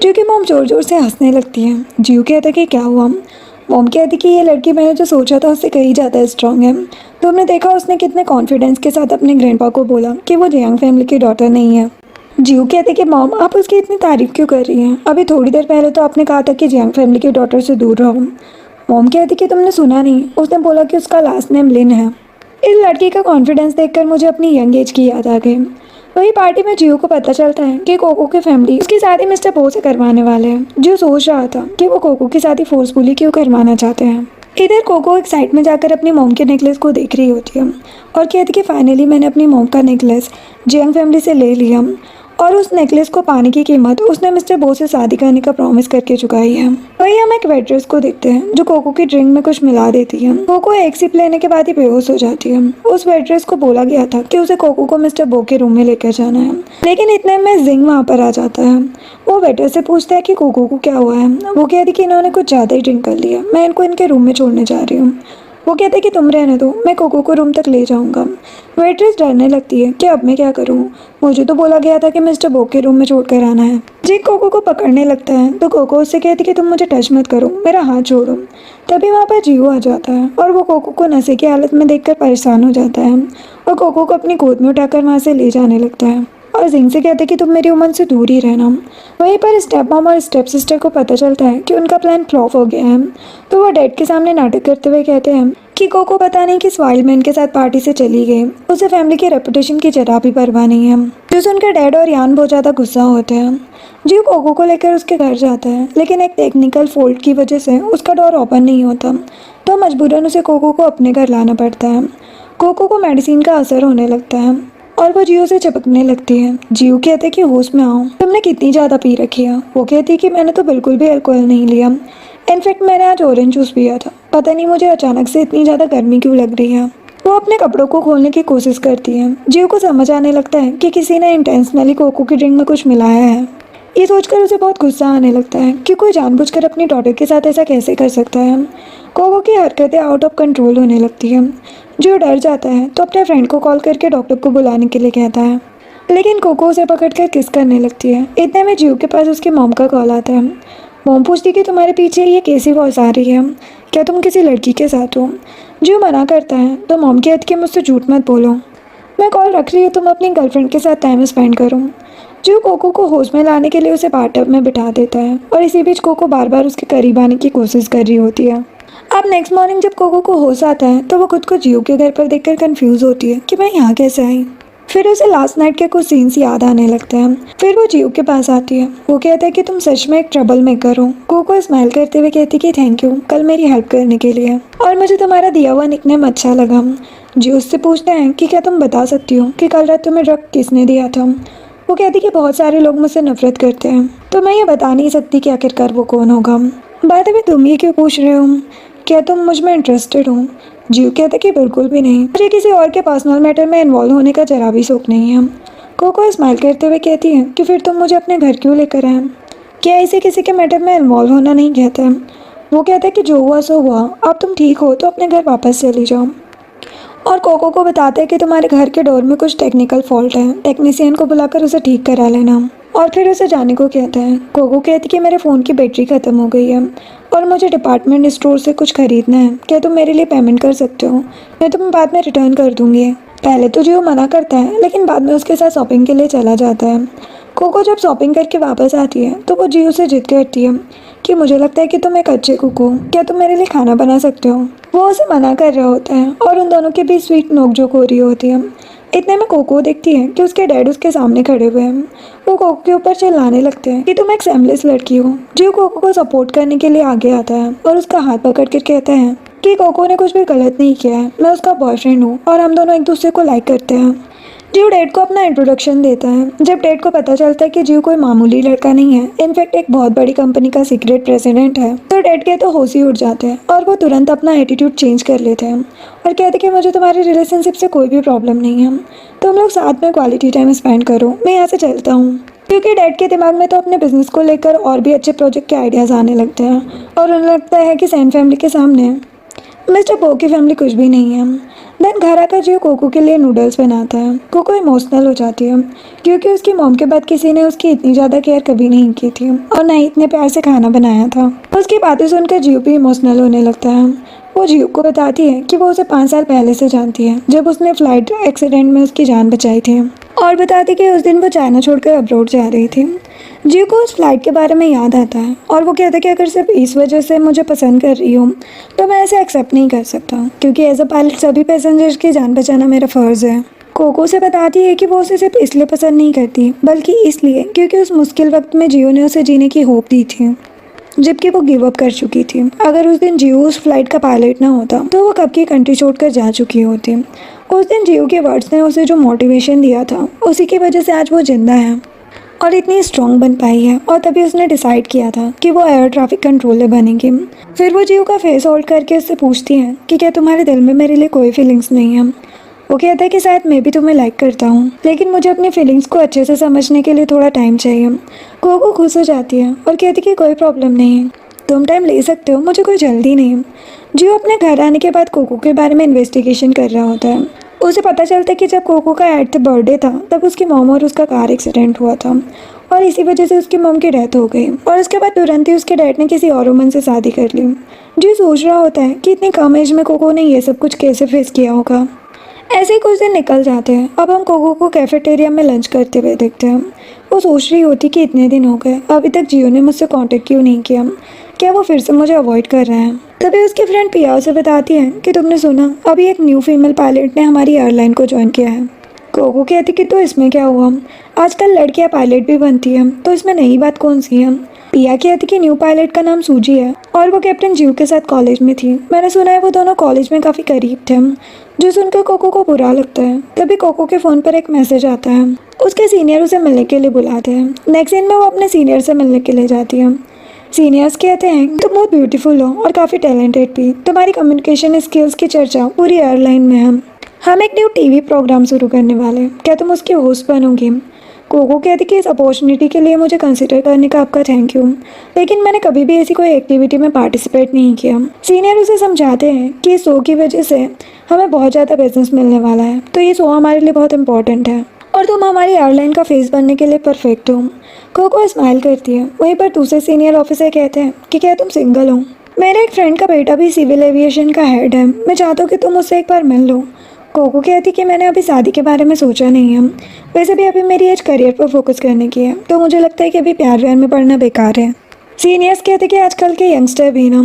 जियो की मॉम जोर जोर से हंसने लगती है। जियो कहता कि क्या हुआ। मॉम कहती कि ये लड़की मैंने जो सोचा था उससे कहीं ज़्यादा स्ट्रांग है। तो हमने देखा उसने कितने कॉन्फिडेंस के साथ अपने ग्रैंडपा को बोला कि वो जियांग फैमिली की डॉटर नहीं है। जियो कहते कि मॉम आप उसकी इतनी तारीफ क्यों कर रही हैं, अभी थोड़ी देर पहले तो आपने कहा था कि जियांग फैमिली की डॉटर से दूर रहो। मॉम कहती कि तुमने सुना नहीं, उसने बोला कि उसका लास्ट नेम लिन है। इस लड़की का कॉन्फिडेंस देखकर मुझे अपनी यंग एज की याद आ गई। वही पार्टी में जियो को पता चलता है कि कोको की फैमिली उसकी शादी मिस्टर बो से करवाने वाले हैं। जियो सोच रहा था कि वो कोको की शादी फोर्सफुली क्यों करवाना चाहते हैं। इधर कोको एक साइड में जाकर अपनी मॉम के नेकलेस को देख रही होती है और कहती कि फाइनली मैंने अपनी मॉम का नेकलेस जियांग फैमिली से ले लिया और उस नेकलेस को पाने की कीमत उसने मिस्टर बो से शादी करने का प्रॉमिस करके चुकाई है। वही हम एक वेट्रेस को देखते हैं जो कोको की ड्रिंक में कुछ मिला देती है। कोको एक सिप लेने के बाद ही बेहोश हो जाती है। उस वेट्रेस को बोला गया था कि उसे कोको को मिस्टर बो के रूम में लेकर जाना है, लेकिन इतने में जिंग वहाँ पर आ जाता है। वो वेटर से पूछता है कि कोको को क्या हुआ है। वो कहती कि इन्होंने कुछ ज़्यादा ही ड्रिंक कर लिया, मैं इनको इनके रूम में छोड़ने जा रही हूँ। वो कहते हैं कि तुम रहने दो, मैं कोको को रूम तक ले जाऊंगा। वेट्रेस डरने लगती है कि अब मैं क्या करूं, मुझे तो बोला गया था कि मिस्टर बो के रूम में छोड़ कर आना है। जिक कोको को पकड़ने लगता है तो कोको उससे कहती कि तुम मुझे टच मत करो, मेरा हाथ छोड़ो। तभी वहाँ पर जियो आ जाता है और वो कोको को नशे की हालत में देखकर परेशान हो जाता है और कोको को अपनी गोद में उठाकर वहाँ से ले जाने लगता है और जिंग से कहते कि तुम मेरी उम्र से दूर ही रहना। वहीं पर स्टेप मॉम और स्टेप सिस्टर को पता चलता है कि उनका प्लान फ्लॉप हो गया है, तो वो डैड के सामने नाटक करते हुए कहते हैं कि कोको पता नहीं किस वाइल्ड मैन के साथ पार्टी से चली गई, उसे फैमिली के रेपुटेशन की जरा भी परवाह नहीं है। जो सुनकर डैड और यान बहुत ज़्यादा गुस्सा होते हैं। जियो कोको को लेकर उसके घर जाता है, लेकिन एक टेक्निकल फॉल्ट की वजह से उसका डोर ओपन नहीं होता, तो मजबूरन उसे कोको को अपने घर लाना पड़ता है। कोको को मेडिसिन का असर होने लगता है और वो जियो से चिपकने लगती है। जियो कहते कि होश में आओ, तुमने कितनी ज़्यादा पी रखी है। वो कहती कि मैंने तो बिल्कुल भी अल्कोहल नहीं लिया, इनफैक्ट मैंने आज ऑरेंज जूस पिया था, पता नहीं मुझे अचानक से इतनी ज़्यादा गर्मी क्यों लग रही है। वो अपने कपड़ों को खोलने की कोशिश करती है। जियो को समझ आने लगता है कि किसी ने इंटेंशनली कोको की ड्रिंक में कुछ मिलाया है। ये सोचकर उसे बहुत गुस्सा आने लगता है कि कोई जानबूझकर अपनी डॉटर के साथ ऐसा कैसे कर सकता है। कोको की हरकतें आउट ऑफ कंट्रोल होने लगती है। जो डर जाता है तो अपने फ्रेंड को कॉल करके डॉक्टर को बुलाने के लिए कहता है, लेकिन कोको उसे पकड़कर किस करने लगती है। इतने में जियो के पास उसकी मॉम का कॉल आता है। मॉम पूछती कि तुम्हारे पीछे ये कैसी वॉइस आ रही है, क्या तुम किसी लड़की के साथ हो। जियो मना करता है तो मॉम कहती कि मुझसे झूठ मत बोलो, मैं कॉल रख रही हूँ, तुम अपनी गर्लफ्रेंड के साथ टाइम स्पेंड करो। जियो कोको को होश में लाने के लिए उसे बाथटब में बिठा देता है और इसी बीच कोको बार बार उसके करीब आने की कोशिश कर रही होती है। अब नेक्स्ट मॉर्निंग जब कोको को होश आता है तो वो खुद को जियो के घर पर देखकर कंफ्यूज होती है कि मैं यहाँ कैसे आई। फिर उसे लास्ट नाइट के कुछ सीन्स याद आने लगते हैं। फिर वो जियो के पास आती है। वो कहता है कि तुम सच में एक ट्रबल मेकर हो। कोको स्माइल करते हुए कहती कि थैंक यू कल मेरी हेल्प करने के लिए, और मुझे तुम्हारा दिया हुआ निकनेम अच्छा लगा। जियो उससे पूछते हैं कि क्या तुम बता सकती हो कि कल रात तुम्हें ड्रग किसने दिया था। वो कहती कि बहुत सारे लोग मुझसे नफरत करते हैं, तो मैं ये बता नहीं सकती कि आखिरकार वो कौन होगा। बाय द वे, तुम ये क्यों पूछ रहे हो? क्या तुम मुझ में इंटरेस्टेड हो? जीव कहता कि बिल्कुल भी नहीं, मुझे किसी और के पर्सनल मैटर में इन्वॉल्व होने का जरा भी शौक नहीं है। कोको स्माइल करते हुए कहती है कि फिर तुम मुझे अपने घर क्यों लेकर आए? क्या इसे किसी के मैटर में इन्वॉल्व होना नहीं कहते? वो कहता है कि जो हुआ सो हुआ, अब तुम ठीक हो तो अपने घर वापस चली जाओ। और कोको को बताते हैं कि तुम्हारे घर के डोर में कुछ टेक्निकल फॉल्ट है, टेक्नीशियन को बुलाकर उसे ठीक करा लेना। और फिर उसे जाने को कहता है। कोको कहती कि मेरे फ़ोन की बैटरी ख़त्म हो गई है और मुझे डिपार्टमेंट स्टोर से कुछ खरीदना है, क्या तुम मेरे लिए पेमेंट कर सकते हो? मैं तुम्हें बाद में रिटर्न कर दूँगी। पहले तो जियो मना करता है, लेकिन बाद में उसके साथ शॉपिंग के लिए चला जाता है। कोको जब शॉपिंग करके वापस आती है तो वो जियो से जिद करती है कि मुझे लगता है कि तुम एक अच्छे कुक हो, क्या तुम मेरे लिए खाना बना सकते हो? वो उसे मना कर रहा होता है और उन दोनों के बीच स्वीट नोकझोंक हो रही होती है। इतने में कोको देखती है कि उसके डैड उसके सामने खड़े हुए हैं। वो कोको के ऊपर चिल्लाने लगते हैं कि तुम एक सेमलेस लड़की हो। जियो कोको को सपोर्ट करने के लिए आगे आता है और उसका हाथ पकड़ कर कहता है कि कोको ने कुछ भी गलत नहीं किया है, मैं उसका बॉयफ्रेंड हूँ और हम दोनों एक दूसरे को लाइक करते हैं। जियो डैड को अपना इंट्रोडक्शन देता है। जब डैड को पता चलता है कि जियो कोई मामूली लड़का नहीं है, इनफैक्ट एक बहुत बड़ी कंपनी का सीक्रेट प्रेसिडेंट है, तो डैड के तो होश ही उड़ जाते हैं और वो तुरंत अपना एटीट्यूड चेंज कर लेते हैं और कहते हैं कि मुझे तुम्हारी रिलेशनशिप से कोई भी प्रॉब्लम नहीं है, तुम लोग साथ में क्वालिटी टाइम स्पेंड करो, मैं यहाँ से चलता हूँ। क्योंकि डैड के दिमाग में तो अपने बिजनेस को लेकर और भी अच्छे प्रोजेक्ट के आइडियाज़ आने लगते हैं और उन्हें लगता है कि सैन फैमिली के सामने मिस्टर पो की फैमिली कुछ भी नहीं है। देन घर आकर जियो कोको के लिए नूडल्स बनाता है। कोको इमोशनल हो जाती है क्योंकि उसकी मॉम के बाद किसी ने उसकी इतनी ज़्यादा केयर कभी नहीं की थी और ना ही इतने प्यार से खाना बनाया था। उसकी बातें सुनकर जियो भी इमोशनल होने लगता है। वो जियो को बताती है कि वो उसे 5 साल पहले से जानती है, जब उसने फ्लाइट एक्सीडेंट में उसकी जान बचाई थी, और बताती कि उस दिन वो चाइना छोड़कर अब्रॉड जा रही थी। जियो को उस फ्लाइट के बारे में याद आता है और वो कहता है कि अगर सिर्फ इस वजह से मुझे पसंद कर रही हूँ तो मैं ऐसे एक्सेप्ट नहीं कर सकता, क्योंकि एज अ पायलट सभी पैसेंजर्स की जान बचाना मेरा फ़र्ज़ है। कोको से बताती है कि वो उसे सिर्फ इसलिए पसंद नहीं करती, बल्कि इसलिए क्योंकि उस मुश्किल वक्त में जियो ने उसे जीने की होप दी थी, जबकि वो गिव अप कर चुकी थी। अगर उस दिन जियो उस फ्लाइट का पायलट ना होता तो वो कब की कंट्री छोड़कर जा चुकी होती। उस दिन जियो के वर्ड्स ने उसे जो मोटिवेशन दिया था, उसी की वजह से आज वो जिंदा है और इतनी स्ट्रॉन्ग बन पाई है। और तभी उसने डिसाइड किया था कि वो एयर ट्रैफिक कंट्रोलर बनेगी। फिर वो जियो का फेस होल्ड करके उससे पूछती है कि क्या तुम्हारे दिल में मेरे लिए कोई फीलिंग्स नहीं है? वो कहता है कि शायद मैं भी तुम्हें लाइक करता हूँ, लेकिन मुझे अपनी फीलिंग्स को अच्छे से समझने के लिए थोड़ा टाइम चाहिए। कोको खुश हो जाती है और कहती कि कोई प्रॉब्लम नहीं है, तुम टाइम ले सकते हो, मुझे कोई जल्दी नहीं है। जियो अपने घर आने के बाद कोको के बारे में इन्वेस्टिगेशन कर रहा होता है। उसे पता चलता है कि जब कोको का 8th बर्थडे था तब उसकी मॉम और उसका कार एक्सीडेंट हुआ था और इसी वजह से उसकी मॉम की डेथ हो गई और उसके बाद तुरंत ही उसके डैड ने किसी और वुमन से शादी कर ली। जो सोच रहा होता है कि इतनी कम एज में कोको ने ये सब कुछ कैसे फेस किया होगा। ऐसे ही कुछ दिन निकल जाते हैं। अब हम कोको को कैफेटेरिया में लंच करते हुए देखते हैं। वो सोच रही होती कि इतने दिन हो गए, अभी तक जियो ने मुझसे कांटेक्ट क्यों नहीं किया, क्या वो फिर से मुझे अवॉइड कर रहे हैं। तभी उसकी फ्रेंड पिया उसे बताती है कि तुमने सुना, अभी एक न्यू फीमेल पायलट ने हमारी एयरलाइन को ज्वाइन किया है। कोको कहती कि तो इसमें क्या हुआ, आजकल लड़कियां पायलट भी बनती हैं, तो इसमें नई बात कौन सी है। पिया कहती कि न्यू पायलट का नाम सूजी है और वो कैप्टन जियो के साथ कॉलेज में थी। मैंने सुना है वो दोनों कॉलेज में काफ़ी करीब थे, जो सुनकर कोको को बुरा लगता है। तभी कोको के फ़ोन पर एक मैसेज आता है। उसके सीनियर उसे मिलने के लिए बुलाते हैं। नेक्स्ट दिन में वो अपने सीनियर से मिलने के लिए जाती है। सीनियर्स कहते हैं तुम बहुत ब्यूटीफुल हो और काफ़ी टैलेंटेड भी, तुम्हारी कम्युनिकेशन स्किल्स की चर्चा पूरी एयरलाइन में है। हम एक न्यू टीवी प्रोग्राम शुरू करने वाले, क्या तुम उसकी होस्ट बनोगी। कोको कहती कि इस अपॉर्चुनिटी के लिए मुझे कंसिडर करने का आपका थैंक यू, लेकिन मैंने कभी भी ऐसी कोई एक्टिविटी में पार्टिसिपेट नहीं किया। सीनियर उसे समझाते हैं कि इस शो की वजह से हमें बहुत ज़्यादा बिजनेस मिलने वाला है, तो ये शो हमारे लिए बहुत इंपॉर्टेंट है और तुम हमारी एयरलाइन का फेस बनने के लिए परफेक्ट हो। कोको स्माइल करती है। वहीं पर दूसरे सीनियर ऑफिसर कहते हैं कि क्या तुम सिंगल हो। मेरे एक फ्रेंड का बेटा भी सिविल एविएशन का हेड है, मैं चाहता हूँ कि तुम उससे एक बार मिल लो। कोको कहती कि मैंने अभी शादी के बारे में सोचा नहीं है, वैसे भी अभी मेरी एज करियर पर फोकस करने की है, तो मुझे लगता है कि अभी प्यार व्यार में पढ़ना बेकार है। सीनियर्स कहते कि आजकल के यंगस्टर भी ना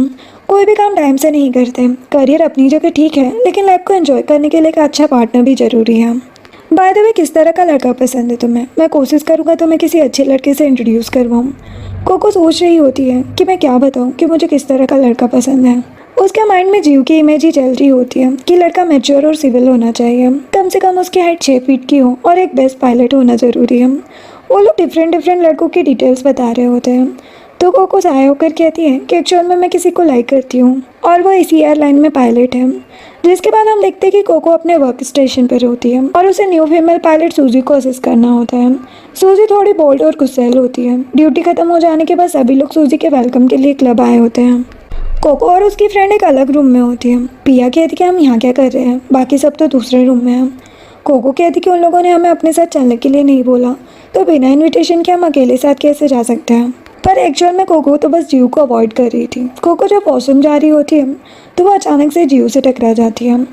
कोई भी काम टाइम से नहीं करते। करियर अपनी जगह ठीक है, लेकिन लाइफ को एंजॉय करने के लिए एक अच्छा पार्टनर भी ज़रूरी है। बाय द वे, किस तरह का लड़का पसंद है तुम्हें? मैं कोशिश करूँगा तुम्हें किसी अच्छे लड़के से इंट्रोड्यूस करवाऊँ। कोको सोच रही होती है कि मैं क्या बताऊँ कि मुझे किस तरह का लड़का पसंद है। उसके माइंड में जीव की इमेज ही चल रही होती है कि लड़का मैच्योर और सिविल होना चाहिए, कम से कम उसकी हाइट 6 फीट की हो और एक बेस्ट पायलट होना ज़रूरी है। वो लोग डिफरेंट डिफरेंट लड़कों की डिटेल्स बता रहे होते हैं। तो कोको साय होकर कहती है कि एक्चुअल में मैं किसी को लाइक करती हूँ और वो इसी एयरलाइन में पायलट है। जिसके बाद हम देखते हैं कि कोको अपने वर्क स्टेशन पर होती है और उसे न्यू फीमेल पायलट सूजी को असिस्ट करना होता है। सूजी थोड़ी बोल्ड और गुस्सैल होती है। ड्यूटी खत्म हो जाने के बाद सभी लोग सूजी के वेलकम के लिए क्लब आए होते हैं। कोको और उसकी फ्रेंड एक अलग रूम में होती है। पिया कहती है कि हम यहाँ क्या कर रहे हैं, बाकी सब तो दूसरे रूम में हैं। कोको कहती कि उन लोगों ने हमें अपने साथ चलने के लिए नहीं बोला, तो बिना इनविटेशन के हम अकेले साथ कैसे जा सकते हैं। पर एक्चुअल में कोको तो बस जीव को अवॉइड कर रही थी। कोको जब वॉशरूम जा रही होती है तो वो अचानक से जीव से टकरा जाती है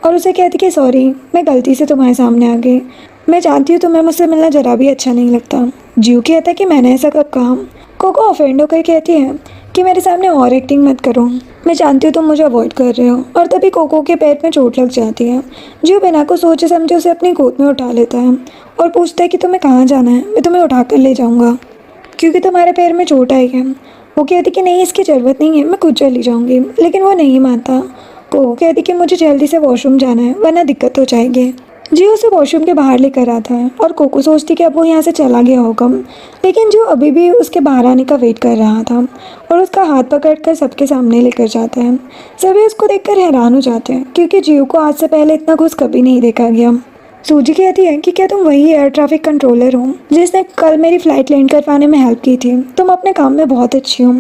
और उसे कहती कि सॉरी, मैं गलती से तुम्हारे सामने आ गई, मैं जानती हूँ तुम्हें मुझसे मिलना ज़रा भी अच्छा नहीं लगता। जीव कहता है कि मैंने ऐसा कब कहा। कोको ऑफेंड होकर कहती है कि मेरे सामने और एक्टिंग मत करो, मैं जानती हूँ तुम मुझे अवॉइड कर रहे हो। और तभी कोको के पैर में चोट लग जाती है। जीव बिना को सोचे समझे उसे अपनी गोद में उठा लेता है और पूछता है कि तुम्हें कहाँ जाना है, मैं तुम्हें उठा कर ले जाऊँगा क्योंकि तुम्हारे पैर में चोट आई है। वो कहती कि नहीं, इसकी ज़रूरत नहीं है, मैं खुद चली जाऊँगी, लेकिन वो नहीं मानता। कोको कहती कि मुझे जल्दी से वॉशरूम जाना है वरना दिक्कत हो जाएगी। जीव उसे वॉशरूम के बाहर लेकर आता है और कोको सोचती कि अब वो यहाँ से चला गया होगा, लेकिन जीव अभी भी उसके बाहर आने का वेट कर रहा था और उसका हाथ पकड़कर सबके सामने लेकर जाता है। सभी उसको देखकर हैरान हो जाते हैं क्योंकि जीव को आज से पहले इतना खुश कभी नहीं देखा गया। सूजी कहती है कि क्या तुम वही एयर ट्रैफिक कंट्रोलर हो जिसने कल मेरी फ़्लाइट लैंड करवाने में हेल्प की थी, तुम अपने काम में बहुत अच्छी हो।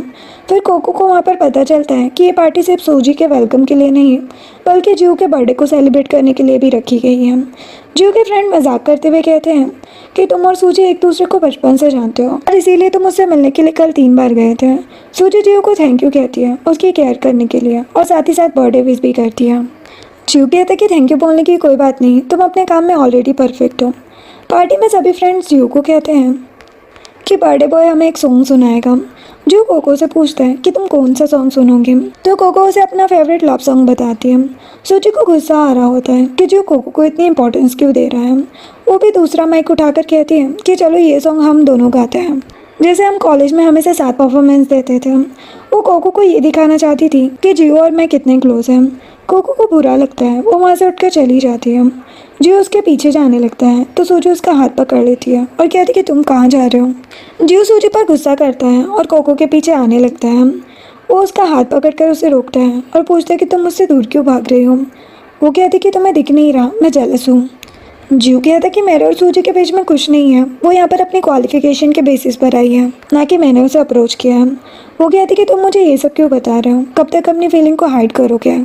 फिर कोको को वहाँ पर पता चलता है कि ये पार्टी सिर्फ सूजी के वेलकम के लिए नहीं बल्कि जीव के बर्थडे को सेलिब्रेट करने के लिए भी रखी गई है। जीव के फ्रेंड मजाक करते हुए कहते हैं कि तुम और सूजी एक दूसरे को बचपन से जानते हो और इसीलिए तुम उससे मिलने के लिए कल 3 बार गए थे। सूजी जीव को थैंक यू कहती है उसकी केयर करने के लिए और साथ ही साथ बर्थडे विश भी करती है। जीव कहता है कि थैंक यू बोलने की कोई बात नहीं, तुम अपने काम में ऑलरेडी परफेक्ट हो। पार्टी में सभी फ्रेंड्स जीव को कहते हैं कि बर्थडे बॉय हमें एक सॉन्ग सुनाएगा। जीव कोको से पूछता है कि तुम कौन सा सॉन्ग सुनोगे, तो कोको उसे अपना फेवरेट लव सॉन्ग बताती है। सूजी को गुस्सा आ रहा होता है कि जीव कोको को इतनी इंपॉर्टेंस क्यों दे रहा है। वो भी दूसरा माइक उठाकर कहती है कि चलो ये सॉन्ग हम दोनों गाते हैं, जैसे हम कॉलेज में हमेशा साथ परफॉर्मेंस देते थे। वो कोको को ये दिखाना चाहती थी कि जीव और मैं कितने क्लोज हैं। कोको को बुरा लगता है, वो वहाँ से उठकर चली जाती है। जीव उसके पीछे जाने लगता है तो सूजी उसका हाथ पकड़ लेती है और कहती है कि तुम कहाँ जा रहे हो। जीव सूजी पर गुस्सा करता है और कोको के पीछे आने लगता है। वो उसका हाथ पकड़कर उसे रोकता है और पूछता है कि तुम मुझसे दूर क्यों भाग रही हो। वो कहती कि तुम्हें दिख नहीं रहा, मैं जेलस हूँ। जीव कहता कि मेरे और सूजी के बीच में कुछ नहीं है, वो यहाँ पर अपनी क्वालिफिकेशन के बेसिस पर आई है, ना कि मैंने उसे अप्रोच किया है। वो कहती कि तुम मुझे ये सब क्यों बता रहे हो, कब तक अपनी फीलिंग को हाइड करोगे,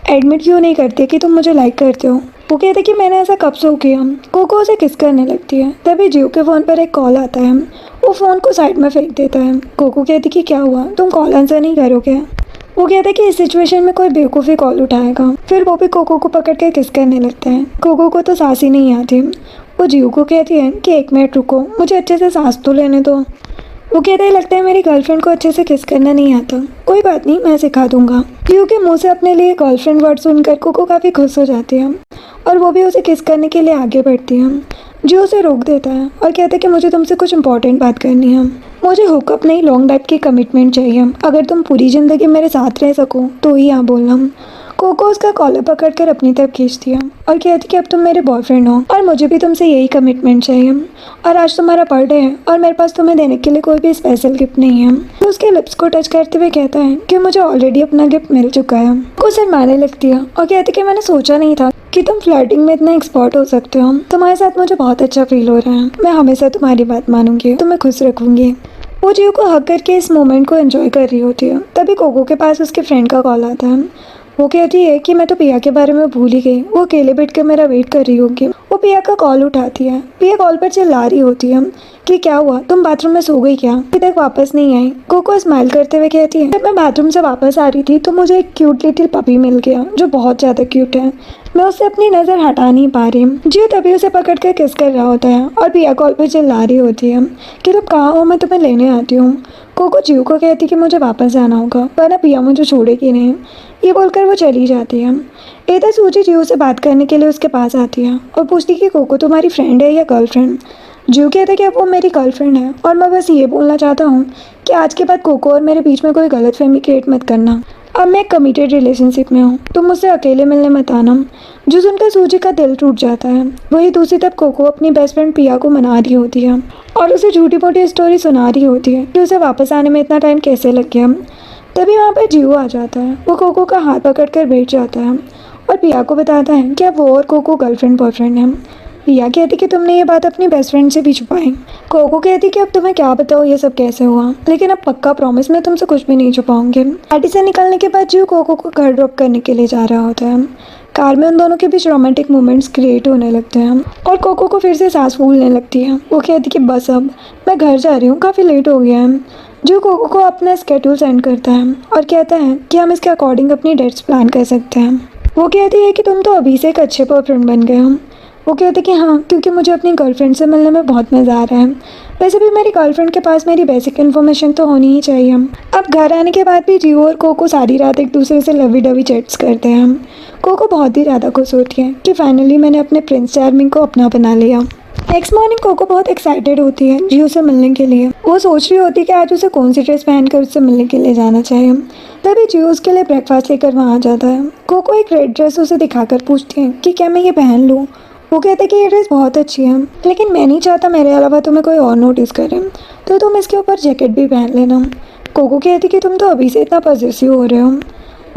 एडमिट क्यों नहीं करते कि तुम मुझे लाइक करते हो। वो कहते कि मैंने ऐसा कब से किया। कोको उसे किस करने लगती है। तभी जीव के फ़ोन पर एक कॉल आता है। वो फ़ोन को साइड में फेंक देता है। कोको कहती कि क्या हुआ, तुम कॉल आंसर नहीं करोगे। वो कहता है कि इस सिचुएशन में कोई बेवकूफ़ी कॉल उठाएगा। फिर वो भी कोको को पकड़ के किस करने लगता है। कोको को तो सांस ही नहीं आती। वो जीव को कहती है कि 1 मिनट रुको, मुझे अच्छे से सांस तो लेने दो। वो कहते हैं लगता है मेरी गर्लफ्रेंड को अच्छे से किस करना नहीं आता। कोई बात नहीं, मैं सिखा दूंगा। क्योंकि मुँह से अपने लिए गर्लफ्रेंड वर्ड सुनकर कोको काफ़ी खुश हो जाती है और वो भी उसे किस करने के लिए आगे बढ़ती है। जो उसे रोक देता है और कहता है कि मुझे तुमसे कुछ इंपॉर्टेंट बात करनी है। मुझे हुकअप नहीं, लॉन्ग लाइफ की कमिटमेंट चाहिए। अगर तुम पूरी ज़िंदगी मेरे साथ रह सको तो ही यहाँ बोलना। कोको उसका कॉलर पकड़कर अपनी तरफ खींचती है और कहती कि अब तुम मेरे बॉयफ्रेंड हो और मुझे भी तुमसे यही कमिटमेंट चाहिए। और आज तुम्हारा बर्थडे है और मेरे पास तुम्हें देने के लिए कोई भी स्पेशल गिफ्ट नहीं है। तो उसके लिप्स को टच करते हुए कहता है कि मुझे ऑलरेडी अपना गिफ्ट मिल चुका है। वो शर्माने लगती है और कहती कि मैंने सोचा नहीं था कि तुम फ्लर्टिंग में इतना एक्सपर्ट हो सकते हो। तुम्हारे साथ मुझे बहुत अच्छा फील हो रहा है। मैं हमेशा तुम्हारी बात मानूंगी, तुम्हें खुश रखूंगी। वो जीव को हक करके इस मोमेंट को एंजॉय कर रही होती है। तभी कोको के पास उसके फ्रेंड का कॉल आता है। वो कहती है कि मैं तो पिया के बारे में भूल ही गई, वो अकेले बैठ कर मेरा वेट कर रही होगी। वो पिया का कॉल उठाती है। पिया कॉल पर चिल्ला रही होती है कि क्या हुआ, तुम बाथरूम में सो गई क्या, अभी तक वापस नहीं आई। कोको स्माइल करते हुए कहती है जब मैं बाथरूम से वापस आ रही थी तो मुझे एक क्यूट लिटिल पपी मिल गया जो बहुत ज़्यादा क्यूट है। मैं उससे अपनी नज़र हटा नहीं पा रही। जियो तभी उसे पकड़ कर किस कर रहा होता है और पिया कॉल पर चिल्ला रही होती है कि तुम कहाँ हो, मैं तुम्हें लेने आती हूँ। कोको जियो को कहती कि मुझे वापस जाना होगा वरना पिया मुझे छोड़ेगी नहीं। ये बोलकर वो चली जाती है। इधर सूजी जियो से बात करने के लिए उसके पास आती है और पूछती कि कोको तुम्हारी फ्रेंड है या गर्लफ्रेंड। जियो कहता है कि अब वो मेरी गर्लफ्रेंड है और मैं बस ये बोलना चाहता हूँ कि आज के बाद कोको और मेरे बीच में कोई गलतफहमी क्रिएट मत करना। अब मैं एक कमिटेड रिलेशनशिप में हूँ, तुम मुझसे अकेले मिलने मत आना। जो सुनकर सूजी का दिल टूट जाता है। वही दूसरी तरफ कोको अपनी बेस्ट फ्रेंड पिया को मना रही होती है और उसे झूठी मोटी स्टोरी सुना रही होती है कि उसे वापस आने में इतना टाइम कैसे लग गया। तभी वहाँ पर जियो आ जाता है। वो कोको का हाथ पकड़ कर बैठ जाता है और पिया को बताता है कि अब वो और कोको गर्लफ्रेंड बॉयफ्रेंड है। पिया कहती कि तुमने ये बात अपनी बेस्ट फ्रेंड से भी छुपाई। कोको कहती कि अब तुम्हें क्या बताओ ये सब कैसे हुआ, लेकिन अब पक्का प्रॉमिस मैं तुमसे कुछ भी नहीं छुपाऊंगी। पार्टी से निकलने के बाद जियो कोको को घर ड्रॉप करने के लिए जा रहा होता है। कार में उन दोनों के बीच रोमांटिक मोमेंट्स क्रिएट होने लगते हैं और कोको को फिर से सांस फूलने लगती है। वो कहती कि बस अब मैं घर जा रही हूँ, काफ़ी लेट हो गया है। जो कोको को अपना स्केड्यूल सेंड करता है और कहता है कि हम इसके अकॉर्डिंग अपनी डेट्स प्लान कर सकते हैं। वो कहती है कि तुम तो अभी से एक अच्छे बॉयफ्रेंड बन गए हो। वो कहते कि हाँ, क्योंकि मुझे अपनी गर्लफ्रेंड से मिलने में बहुत मज़ा आ रहा है। वैसे भी मेरी गर्लफ्रेंड के पास मेरी बेसिक इन्फॉर्मेशन तो होनी ही चाहिए। अब घर आने के बाद भी जियो और कोको सारी रात एक दूसरे से लवी डवी चैट्स करते हैं। कोको बहुत ही ज़्यादा खुश होती है कि फाइनली मैंने अपने प्रिंस चार्मिंग को अपना बना लिया। नेक्स्ट मॉर्निंग कोको बहुत एक्साइटेड होती है जियो से मिलने के लिए। वो सोच रही होती है कि आज उसे कौन सी ड्रेस पहनकर उससे मिलने के लिए जाना चाहिए। तभी जियो उसके लिए ब्रेकफास्ट लेकर वहाँ आ जाता है। कोको एक रेड ड्रेस उसे दिखाकर पूछती है कि क्या मैं ये पहन लूँ। वो कहते कि ये ड्रेस बहुत अच्छी है, लेकिन मैं नहीं चाहता मेरे अलावा तुम्हें कोई और नोटिस करे, तो तुम इसके ऊपर जैकेट भी पहन लेना। कोको कहती कि तुम तो अभी से इतना पॉसेसिव हो रहे हो।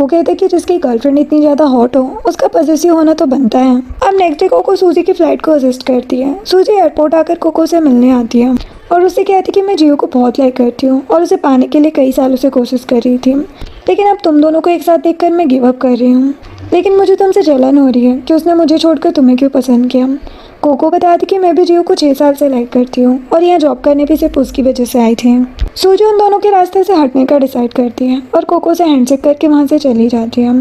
वो कहते कि जिसकी गर्लफ्रेंड इतनी ज़्यादा हॉट हो उसका पॉसेसिव होना तो बनता है। अब नेक्स्ट डे कोको सूजी की फ़्लाइट को असिस्ट करती है। सूजी एयरपोर्ट आकर कोको से मिलने आती है और उससे कहती कि मैं जियो को बहुत लाइक करती हूँ और उसे पाने के लिए कई सालों से कोशिश कर रही थी, लेकिन अब तुम दोनों को एक साथ देखकर मैं गिव अप कर रही हूँ। लेकिन मुझे तुमसे जलन हो रही है कि उसने मुझे छोड़कर तुम्हें क्यों पसंद किया। कोको बताती कि मैं भी जियो को 6 साल से लाइक करती हूँ और यहाँ जॉब करने भी सिर्फ उसकी वजह से आई थी। सूजी उन दोनों के रास्ते से हटने का डिसाइड करती है और कोको से हैंडशेक करके वहाँ से चली जाती है।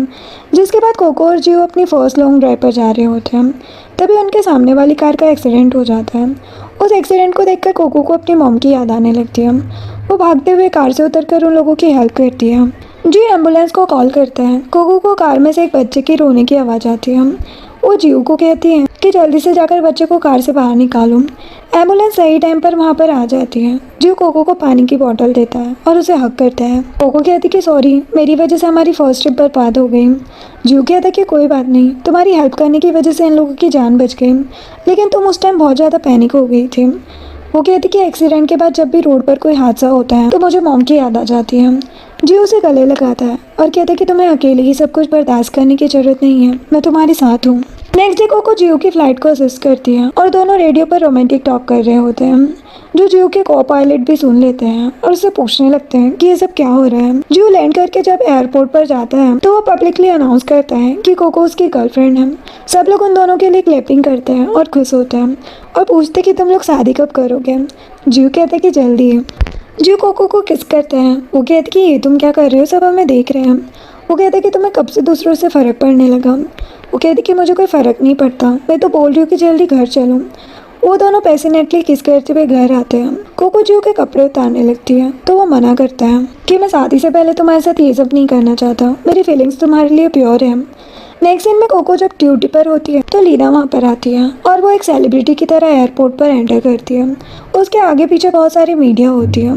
जिसके बाद कोको और जियो अपनी फर्स्ट लॉन्ग ड्राइव पर जा रहे होते हैं। तभी उनके सामने वाली कार का एक्सीडेंट हो जाता है। उस एक्सीडेंट को देखकर कोको को अपनी मॉम की याद आने लगती है। वो भागते हुए कार से उतरकर उन लोगों की हेल्प करती है। जियो एम्बुलेंस को कॉल करता है। कोको को कार में से एक बच्चे की रोने की आवाज़ आती है। वो जियो को कहती है कि जल्दी से जाकर बच्चे को कार से बाहर निकालो। एम्बुलेंस सही टाइम पर वहाँ पर आ जाती है। जियो कोको को पानी की बोतल देता है और उसे हक करता है। कोको कहती कि सॉरी, मेरी वजह से हमारी फर्स्ट ट्रिप बर्बाद हो गई। जियो कहता कि कोई बात नहीं, तुम्हारी हेल्प करने की वजह से इन लोगों की जान बच गई, लेकिन तुम उस टाइम बहुत ज़्यादा पैनिक हो गई थी। वो कहती कि एक्सीडेंट के बाद जब भी रोड पर कोई हादसा होता है तो मुझे मॉम की याद आ जाती है। जियो उसे गले लगाता है और कहता है कि तुम्हें अकेले ही सब कुछ बर्दाश्त करने की जरूरत नहीं है, मैं तुम्हारे साथ हूँ। नेक्स्ट डे कोको जियो की फ्लाइट को असिस्ट करती है और दोनों रेडियो पर रोमांटिक टॉक कर रहे होते हैं, जो जियो के को पायलट भी सुन लेते हैं और उससे पूछने लगते हैं कि ये सब क्या हो रहा है। जियो लैंड करके जब एयरपोर्ट पर जाता है तो वो पब्लिकली अनाउंस करता है कि कोको उसकी गर्लफ्रेंड है। सब लोग उन दोनों के लिए क्लैपिंग करते हैं और खुश होते हैं और पूछते कि तुम लोग शादी कब करोगे। जियो कहते कि जल्दी है। जियो कोको को किस करते हैं। वो कहते कि ये तुम क्या कर रहे हो, सब हमें देख रहे हैं। वो कहते कि तुम्हें कब से दूसरों से फ़र्क पड़ने लगा। वो कहती कि मुझे कोई फ़र्क नहीं पड़ता, मैं तो बोल रही हूँ कि जल्दी घर चलूँ। वो दोनों पैशनेटली किस करते हुए घर आते हैं। कोको जियो के कपड़े उतारने लगती है तो वो मना करता है कि मैं शादी से पहले तुम्हारे साथ ये सब नहीं करना चाहता, मेरी फीलिंग्स तुम्हारे लिए प्योर है। नेक्स्ट सीन में कोको जब ड्यूटी पर होती है तो लीना वहाँ पर आती है और वो एक सेलिब्रिटी की तरह एयरपोर्ट पर एंटर करती है। उसके आगे पीछे बहुत सारी मीडिया होती है।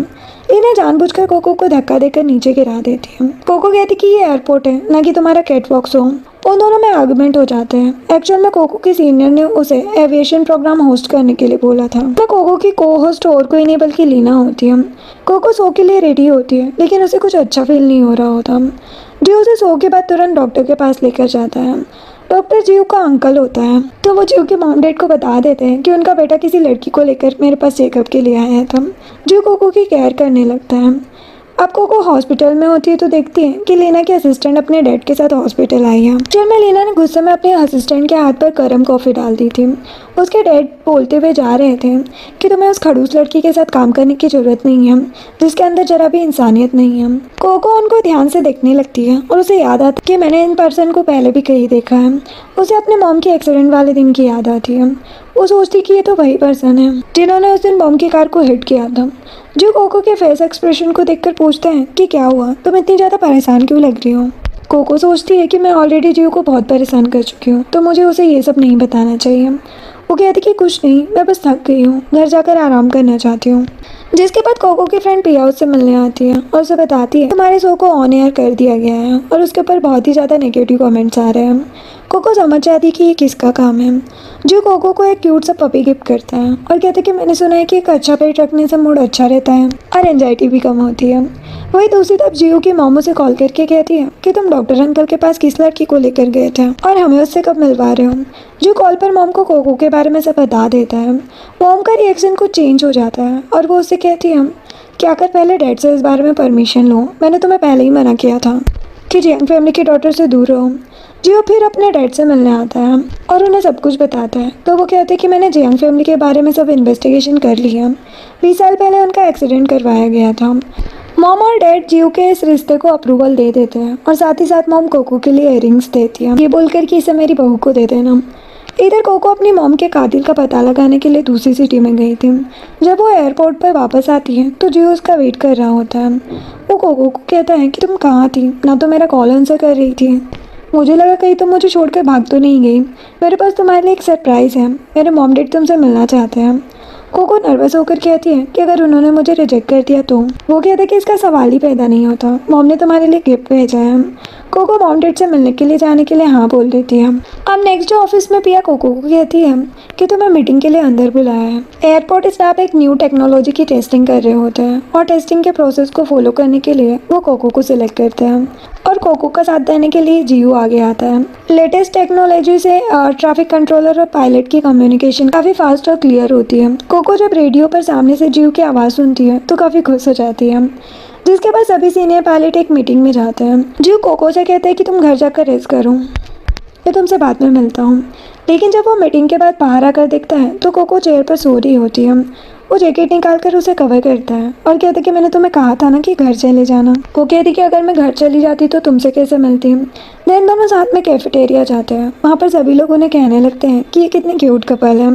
लीना जानबूझकर कोको को धक्का देकर नीचे गिरा देती है। कोको कहती कि ये एयरपोर्ट है, ना कि तुम्हारा कैटवॉक शो। उन दोनों में आर्गुमेंट हो जाते हैं। एक्चुअल में कोको की सीनियर ने उसे एविएशन प्रोग्राम होस्ट करने के लिए बोला था। तो कोको की को होस्ट और कोई नहीं बल्कि लीना होती है। कोको शो के लिए रेडी होती है, लेकिन उसे कुछ अच्छा फील नहीं हो रहा होता। जियो उसे शो के बाद तुरंत डॉक्टर के पास लेकर जाता है। डॉक्टर जियो का अंकल होता है, तो वो जियो के मॉम डैड को बता देते हैं कि उनका बेटा किसी लड़की को लेकर मेरे पास चेकअप के लिए आया था। जियो कोको की केयर करने लगता है। अब कोको हॉस्पिटल में होती है तो देखती है कि लीना की असिस्टेंट अपने डैड के साथ हॉस्पिटल आई है। चल में लीना ने गुस्से में अपने असिस्टेंट के हाथ पर गर्म कॉफ़ी डाल दी थी। उसके डैड बोलते हुए जा रहे थे कि तुम्हें उस खड़ूस लड़की के साथ काम करने की ज़रूरत नहीं है जिसके अंदर जरा भी इंसानियत नहीं है। कोको उनको ध्यान से देखने लगती है और उसे याद आता कि मैंने इन पर्सन को पहले भी कहीं देखा है। उसे अपने मॉम के एक्सीडेंट वाले दिन की याद आती है। वो सोचती कि ये तो वही पर्सन है जिन्होंने उस दिन मॉम की कार को हिट किया था। जो कोको के फेस एक्सप्रेशन को देखकर पूछते हैं कि क्या हुआ, तुम इतनी ज़्यादा परेशान क्यों लग रही हो। कोको सोचती है कि मैं ऑलरेडी जियो को बहुत परेशान कर चुकी हूँ, तो मुझे उसे ये सब नहीं बताना चाहिए। वो कहती कि कुछ नहीं, मैं बस थक गई हूँ, घर जाकर आराम करना चाहती हूँ। जिसके बाद कोको की फ्रेंड पिया उससे मिलने आती है और उसे बताती है तुम्हारे शो को ऑन एयर कर दिया गया है और उसके ऊपर बहुत ही ज़्यादा नेगेटिव कमेंट्स आ रहे हैं। कोको समझ जाती कि ये किसका काम है। जो कोको को एक क्यूट सा पपी गिफ्ट करता है और कहते हैं कि मैंने सुना है कि एक अच्छा पेट रखने से मूड अच्छा रहता है और एंजाइटी भी कम होती है। वही दूसरी तरफ जियो की मामू से कॉल करके कहती है कि तुम डॉक्टर अंकल के पास किस लड़की को लेकर गए थे और हमें उससे कब मिलवा रहे हो। जो कॉल पर मॉम को कोको के बारे में सब बता देता है। मॉम का रिएक्शन कुछ चेंज हो जाता है और वो उससे कहती है क्या कर पहले डैड से इस बारे में परमिशन लो, मैंने तुम्हें पहले ही मना किया था कि जियांग फैमिली की डॉटर से दूर रहो। जियो फिर अपने डैड से मिलने आता है और उन्हें सब कुछ बताता है। तो वो कहते हैं कि मैंने जियांग फैमिली के बारे में सब इन्वेस्टिगेशन कर लिया। 20 साल पहले उनका एक्सीडेंट करवाया गया था। मॉम और डैड जियो के इस रिश्ते को अप्रूवल दे देते हैं और साथ ही साथ मॉम कोको के लिए इयररिंग्स देती है, ये बोलकर कि इसे मेरी बहू को दे देना। इधर कोको अपनी मॉम के कातिल का पता लगाने के लिए दूसरी सिटी में गई थी। जब वो एयरपोर्ट पर वापस आती है तो जियो उसका वेट कर रहा होता है। वो कोको को कहता है कि तुम कहाँ थी, ना तो मेरा कॉल आंसर कर रही थी, मुझे लगा कहीं तुम मुझे छोड़कर भाग तो नहीं गई। मेरे पास तुम्हारे लिए एक सरप्राइज़ है, मेरे मॉम डैड तुमसे मिलना चाहते हैं। कोको नर्वस होकर कहती है कि अगर उन्होंने मुझे रिजेक्ट कर दिया तो। वो कहता है कि इसका सवाल ही पैदा नहीं होता, मॉम ने तुम्हारे लिए गिफ्ट भेजा है। कोको मॉम डैड से मिलने के लिए जाने के लिए हाँ बोल देती है। अब नेक्स्ट डे ऑफिस में पिया कोको को कहती है कि तुम्हें मीटिंग के लिए अंदर बुलाया है। एयरपोर्ट स्टाफ एक न्यू टेक्नोलॉजी की टेस्टिंग कर रहे होते हैं और टेस्टिंग के प्रोसेस को फॉलो करने के लिए वो कोको को सिलेक्ट करते हैं और कोको का साथ देने के लिए जियो आगे आता है। लेटेस्ट टेक्नोलॉजी से ट्रैफिक कंट्रोलर और पायलट की कम्युनिकेशन काफ़ी फास्ट और क्लियर होती है। कोको जब रेडियो पर सामने से जियो की आवाज़ सुनती है तो काफ़ी खुश हो जाती है। जिसके बाद सभी सीनियर पायलट एक मीटिंग में जाते हैं। जियो कोको से कहते हैं कि तुम घर जाकर रेस्ट करो, मैं तुमसे बाद में मिलता हूँ। लेकिन जब वो मीटिंग के बाद बाहर आकर देखता है तो कोको चेयर पर सो रही होती है। वो जैकेट निकाल कर उसे कवर करता है और कहते कि मैंने तुम्हें कहा था ना कि घर चले जाना। वो कहती कि अगर मैं घर चली जाती तो तुमसे कैसे मिलती। देन दोनों साथ में कैफेटेरिया जाते हैं। वहाँ पर सभी लोग उन्हें कहने लगते हैं कि ये कितनी क्यूट कपल है।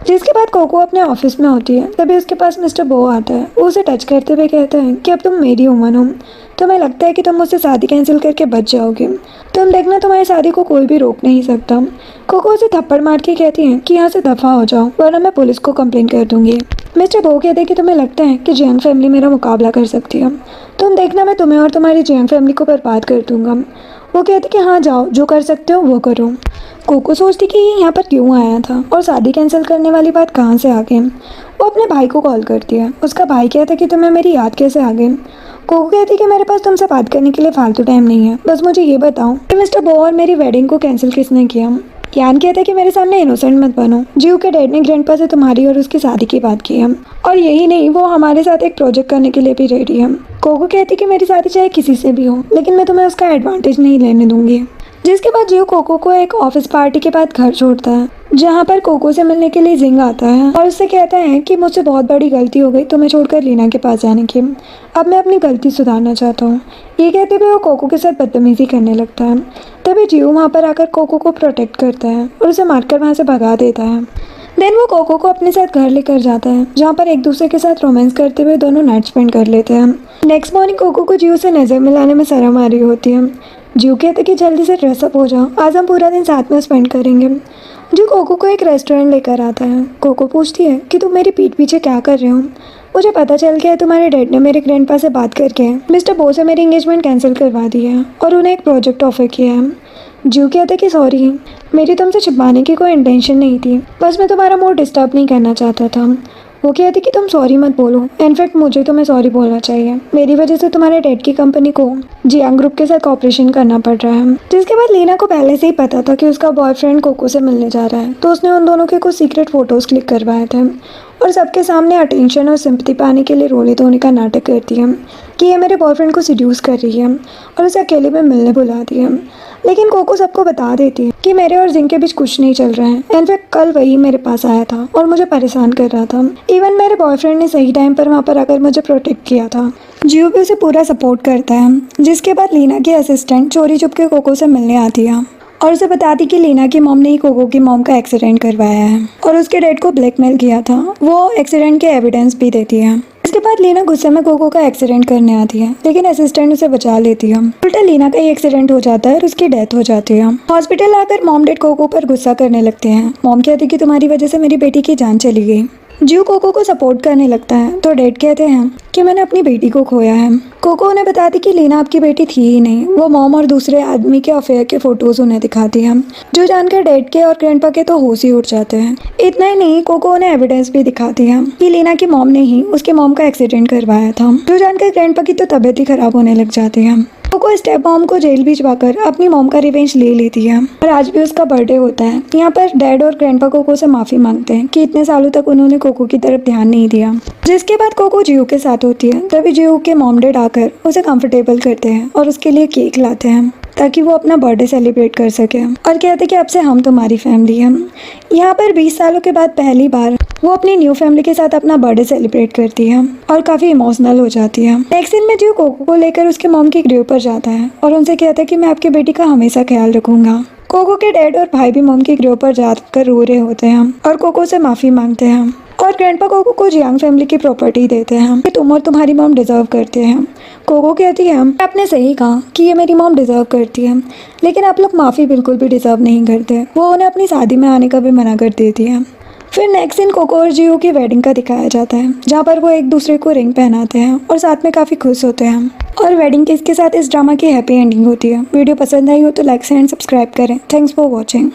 जिसके बाद कोको अपने ऑफिस में होती है तभी उसके पास मिस्टर बो आता है। वो उसे टच करते हुए कहता है कि अब तुम मेरी वुमन हो, तुम्हें लगता है कि तुम मुझसे शादी कैंसिल करके बच जाओगे, तुम देखना तुम्हारी शादी को कोई भी रोक नहीं सकता। कोको उसे थप्पड़ मार के कहती है कि यहाँ से दफ़ा हो जाओ वरना मैं पुलिस को कंप्लेन कर दूंगी। मिस्टर बो कहते हैं कि तुम्हें लगता है कि जियांग फैमिली मेरा मुकाबला कर सकती है, तुम देखना मैं तुम्हें और तुम्हारी जियांग फैमिली को बर्बाद कर दूंगा। वो कहते कि हाँ जाओ, जो कर सकते हो वो करो। कोको सोचती कि ये यहाँ पर क्यों आया था और शादी कैंसिल करने वाली बात कहाँ से आ गई। वो अपने भाई को कॉल करती है। उसका भाई कहता है कि तुम्हें मेरी याद कैसे आ गई। कोको कहती है कि मेरे पास तुमसे बात करने के लिए फालतू टाइम नहीं है, बस मुझे ये बताओ कि मिस्टर बो और मेरी वेडिंग को कैंसिल किसने किया। यान कहता है कि मेरे सामने इनोसेंट मत बनो, जियो के डैड ने ग्रैंडपा से तुम्हारी और उसकी शादी की बात की है और यही नहीं, वो हमारे साथ एक प्रोजेक्ट करने के लिए भी रेडी है। कोको कहती है कि मेरी शादी चाहे किसी से भी हो लेकिन मैं तुम्हें उसका एडवांटेज नहीं लेने दूंगी। जिसके बाद जियो कोको को एक ऑफिस पार्टी के बाद घर छोड़ता है जहाँ पर कोको से मिलने के लिए जिंग आता है और उससे कहता है कि मुझसे बहुत बड़ी गलती हो गई तुम्हें छोड़कर लीना के पास जाने की, अब मैं अपनी गलती सुधारना चाहता हूँ। ये कहते हुए वो कोको के साथ बदतमीजी करने लगता है। तभी जियो वहाँ पर आकर कोको को प्रोटेक्ट करता है और उसे मारकर वहाँ से भगा देता है। देन वो कोको को अपने साथ घर लेकर जाता है जहाँ पर एक दूसरे के साथ रोमांस करते हुए दोनों नाइट स्पेंड कर लेते हैं। नेक्स्ट मॉर्निंग कोको को जियो से नज़र मिलाने में शर्म आ रही होती है। जियो कहते कि जल्दी से ड्रेसअप हो जाओ, आज हम पूरा दिन साथ में स्पेंड करेंगे। जो कोको को एक रेस्टोरेंट लेकर आता है। कोको पूछती है कि तुम मेरी पीठ पीछे क्या कर रहे हो, मुझे पता चल गया है तुम्हारे डैड ने मेरे ग्रैंडपा से बात करके मिस्टर बो से मेरी एंगेजमेंट कैंसिल करवा दी है और उन्हें एक प्रोजेक्ट ऑफर किया है। जियो कहते कि सॉरी, मेरी तुमसे छिपाने की कोई इंटेंशन नहीं थी, बस मैं तुम्हारा मूड डिस्टर्ब नहीं करना चाहता था। वो कहती कि तुम सॉरी मत बोलो, इनफैक्ट मुझे तुम्हें सॉरी बोलना चाहिए, मेरी वजह से तुम्हारे डैड की कंपनी को जियांग ग्रुप के साथ कॉपरेशन करना पड़ रहा है। जिसके बाद लीना को पहले से ही पता था कि उसका बॉयफ्रेंड कोको से मिलने जा रहा है, तो उसने उन दोनों के कुछ सीक्रेट फोटोज़ क्लिक करवाए थे और सबके सामने अटेंशन और सिंपैथी पाने के लिए रोने धोने का नाटक करती है कि ये मेरे बॉयफ्रेंड को सिड्यूस कर रही है और उसे अकेले में मिलने बुलाती है। लेकिन कोको सबको बता देती है कि मेरे और जिंग के बीच कुछ नहीं चल रहा है, इनफैक्ट कल वही मेरे पास आया था और मुझे परेशान कर रहा था। इवन मेरे बॉयफ्रेंड ने सही टाइम पर वहाँ पर आकर मुझे प्रोटेक्ट किया था। जियो भी उसे पूरा सपोर्ट करता है। जिसके बाद लीना की असिस्टेंट चोरी चुपके कोको से मिलने आती है और उसे बताती कि लीना की मॉम ने ही कोको की मॉम का एक्सीडेंट करवाया है और उसके डैड को ब्लैकमेल किया था। वो एक्सीडेंट के एविडेंस भी देती है। इसके बाद लीना गुस्से में कोको का एक्सीडेंट करने आती है लेकिन असिस्टेंट उसे बचा लेती है। उल्टा लीना का ही एक्सीडेंट हो जाता है और उसकी डेथ हो जाती है। हॉस्पिटल आकर मॉम डैड कोको पर गुस्सा करने लगते हैं। मॉम कहती कि तुम्हारी वजह से मेरी बेटी की जान चली गई। जियो कोको को सपोर्ट करने लगता है तो डैड कहते हैं कि मैंने अपनी बेटी को खोया है। कोको उन्हें बताती कि लीना आपकी बेटी थी ही नहीं, वो मॉम और दूसरे आदमी के अफेयर के फोटोज उन्हें दिखाती है, जो जानकर डैड के और ग्रैंडपा के तो होश ही उड़ जाते हैं। इतना ही नहीं, कोको उन्हें एविडेंस भी दिखाती है कि लीना की मॉम ने ही उसके मॉम का एक्सीडेंट करवाया था, जो जानकर ग्रैंडपा की तो तबीयत ही खराब होने लग जाती है। कोको स्टेप मॉम को जेल भिजवाकर अपनी मॉम का रिवेंज ले लेती है और आज भी उसका बर्थडे होता है। यहाँ पर डैड और ग्रैंडपा कोको से माफी मांगते हैं कि इतने सालों तक उन्होंने कोको की तरफ ध्यान नहीं दिया। जिसके बाद कोको जियो के साथ होती है, तभी जियो के मॉम डैड आकर उसे कंफर्टेबल करते हैं और उसके लिए केक लाते हैं ताकि वो अपना बर्थडे सेलिब्रेट कर सके और कहते कि अब से हम तुम्हारी फैमिली हैं। यहाँ पर 20 सालों के बाद पहली बार वो अपनी न्यू फैमिली के साथ अपना बर्थडे सेलिब्रेट करती है और काफ़ी इमोशनल हो जाती है। नेक्स्ट सीन में जियो कोको को लेकर उसके मॉम की ग्रेव पर जाता है और उनसे कहता है कि मैं आपकी बेटी का हमेशा ख्याल रखूंगा। कोको के डैड और भाई भी मॉम की ग्रेव पर जाकर रो रहे होते हैं और कोको से माफ़ी मांगते हैं और ग्रैंडपा कोको को जियांग फैमिली की प्रॉपर्टी देते हैं कि तुम और तुम्हारी मॉम डिजर्व करते हैं। कोको कहती है आपने सही कहा कि ये मेरी मॉम डिजर्व करती है, लेकिन आप लोग माफ़ी बिल्कुल भी डिजर्व नहीं करते। वो उन्हें अपनी शादी में आने का भी मना कर देती है। फिर नेक्स्ट सीन कोको और जियो की वेडिंग का दिखाया जाता है, जहाँ पर वो एक दूसरे को रिंग पहनाते हैं और साथ में काफ़ी खुश होते हैं और वेडिंग के साथ इस ड्रामा की हैप्पी एंडिंग होती है। वीडियो पसंद आई हो तो लाइक एंड सब्सक्राइब करें। Thanks for watching.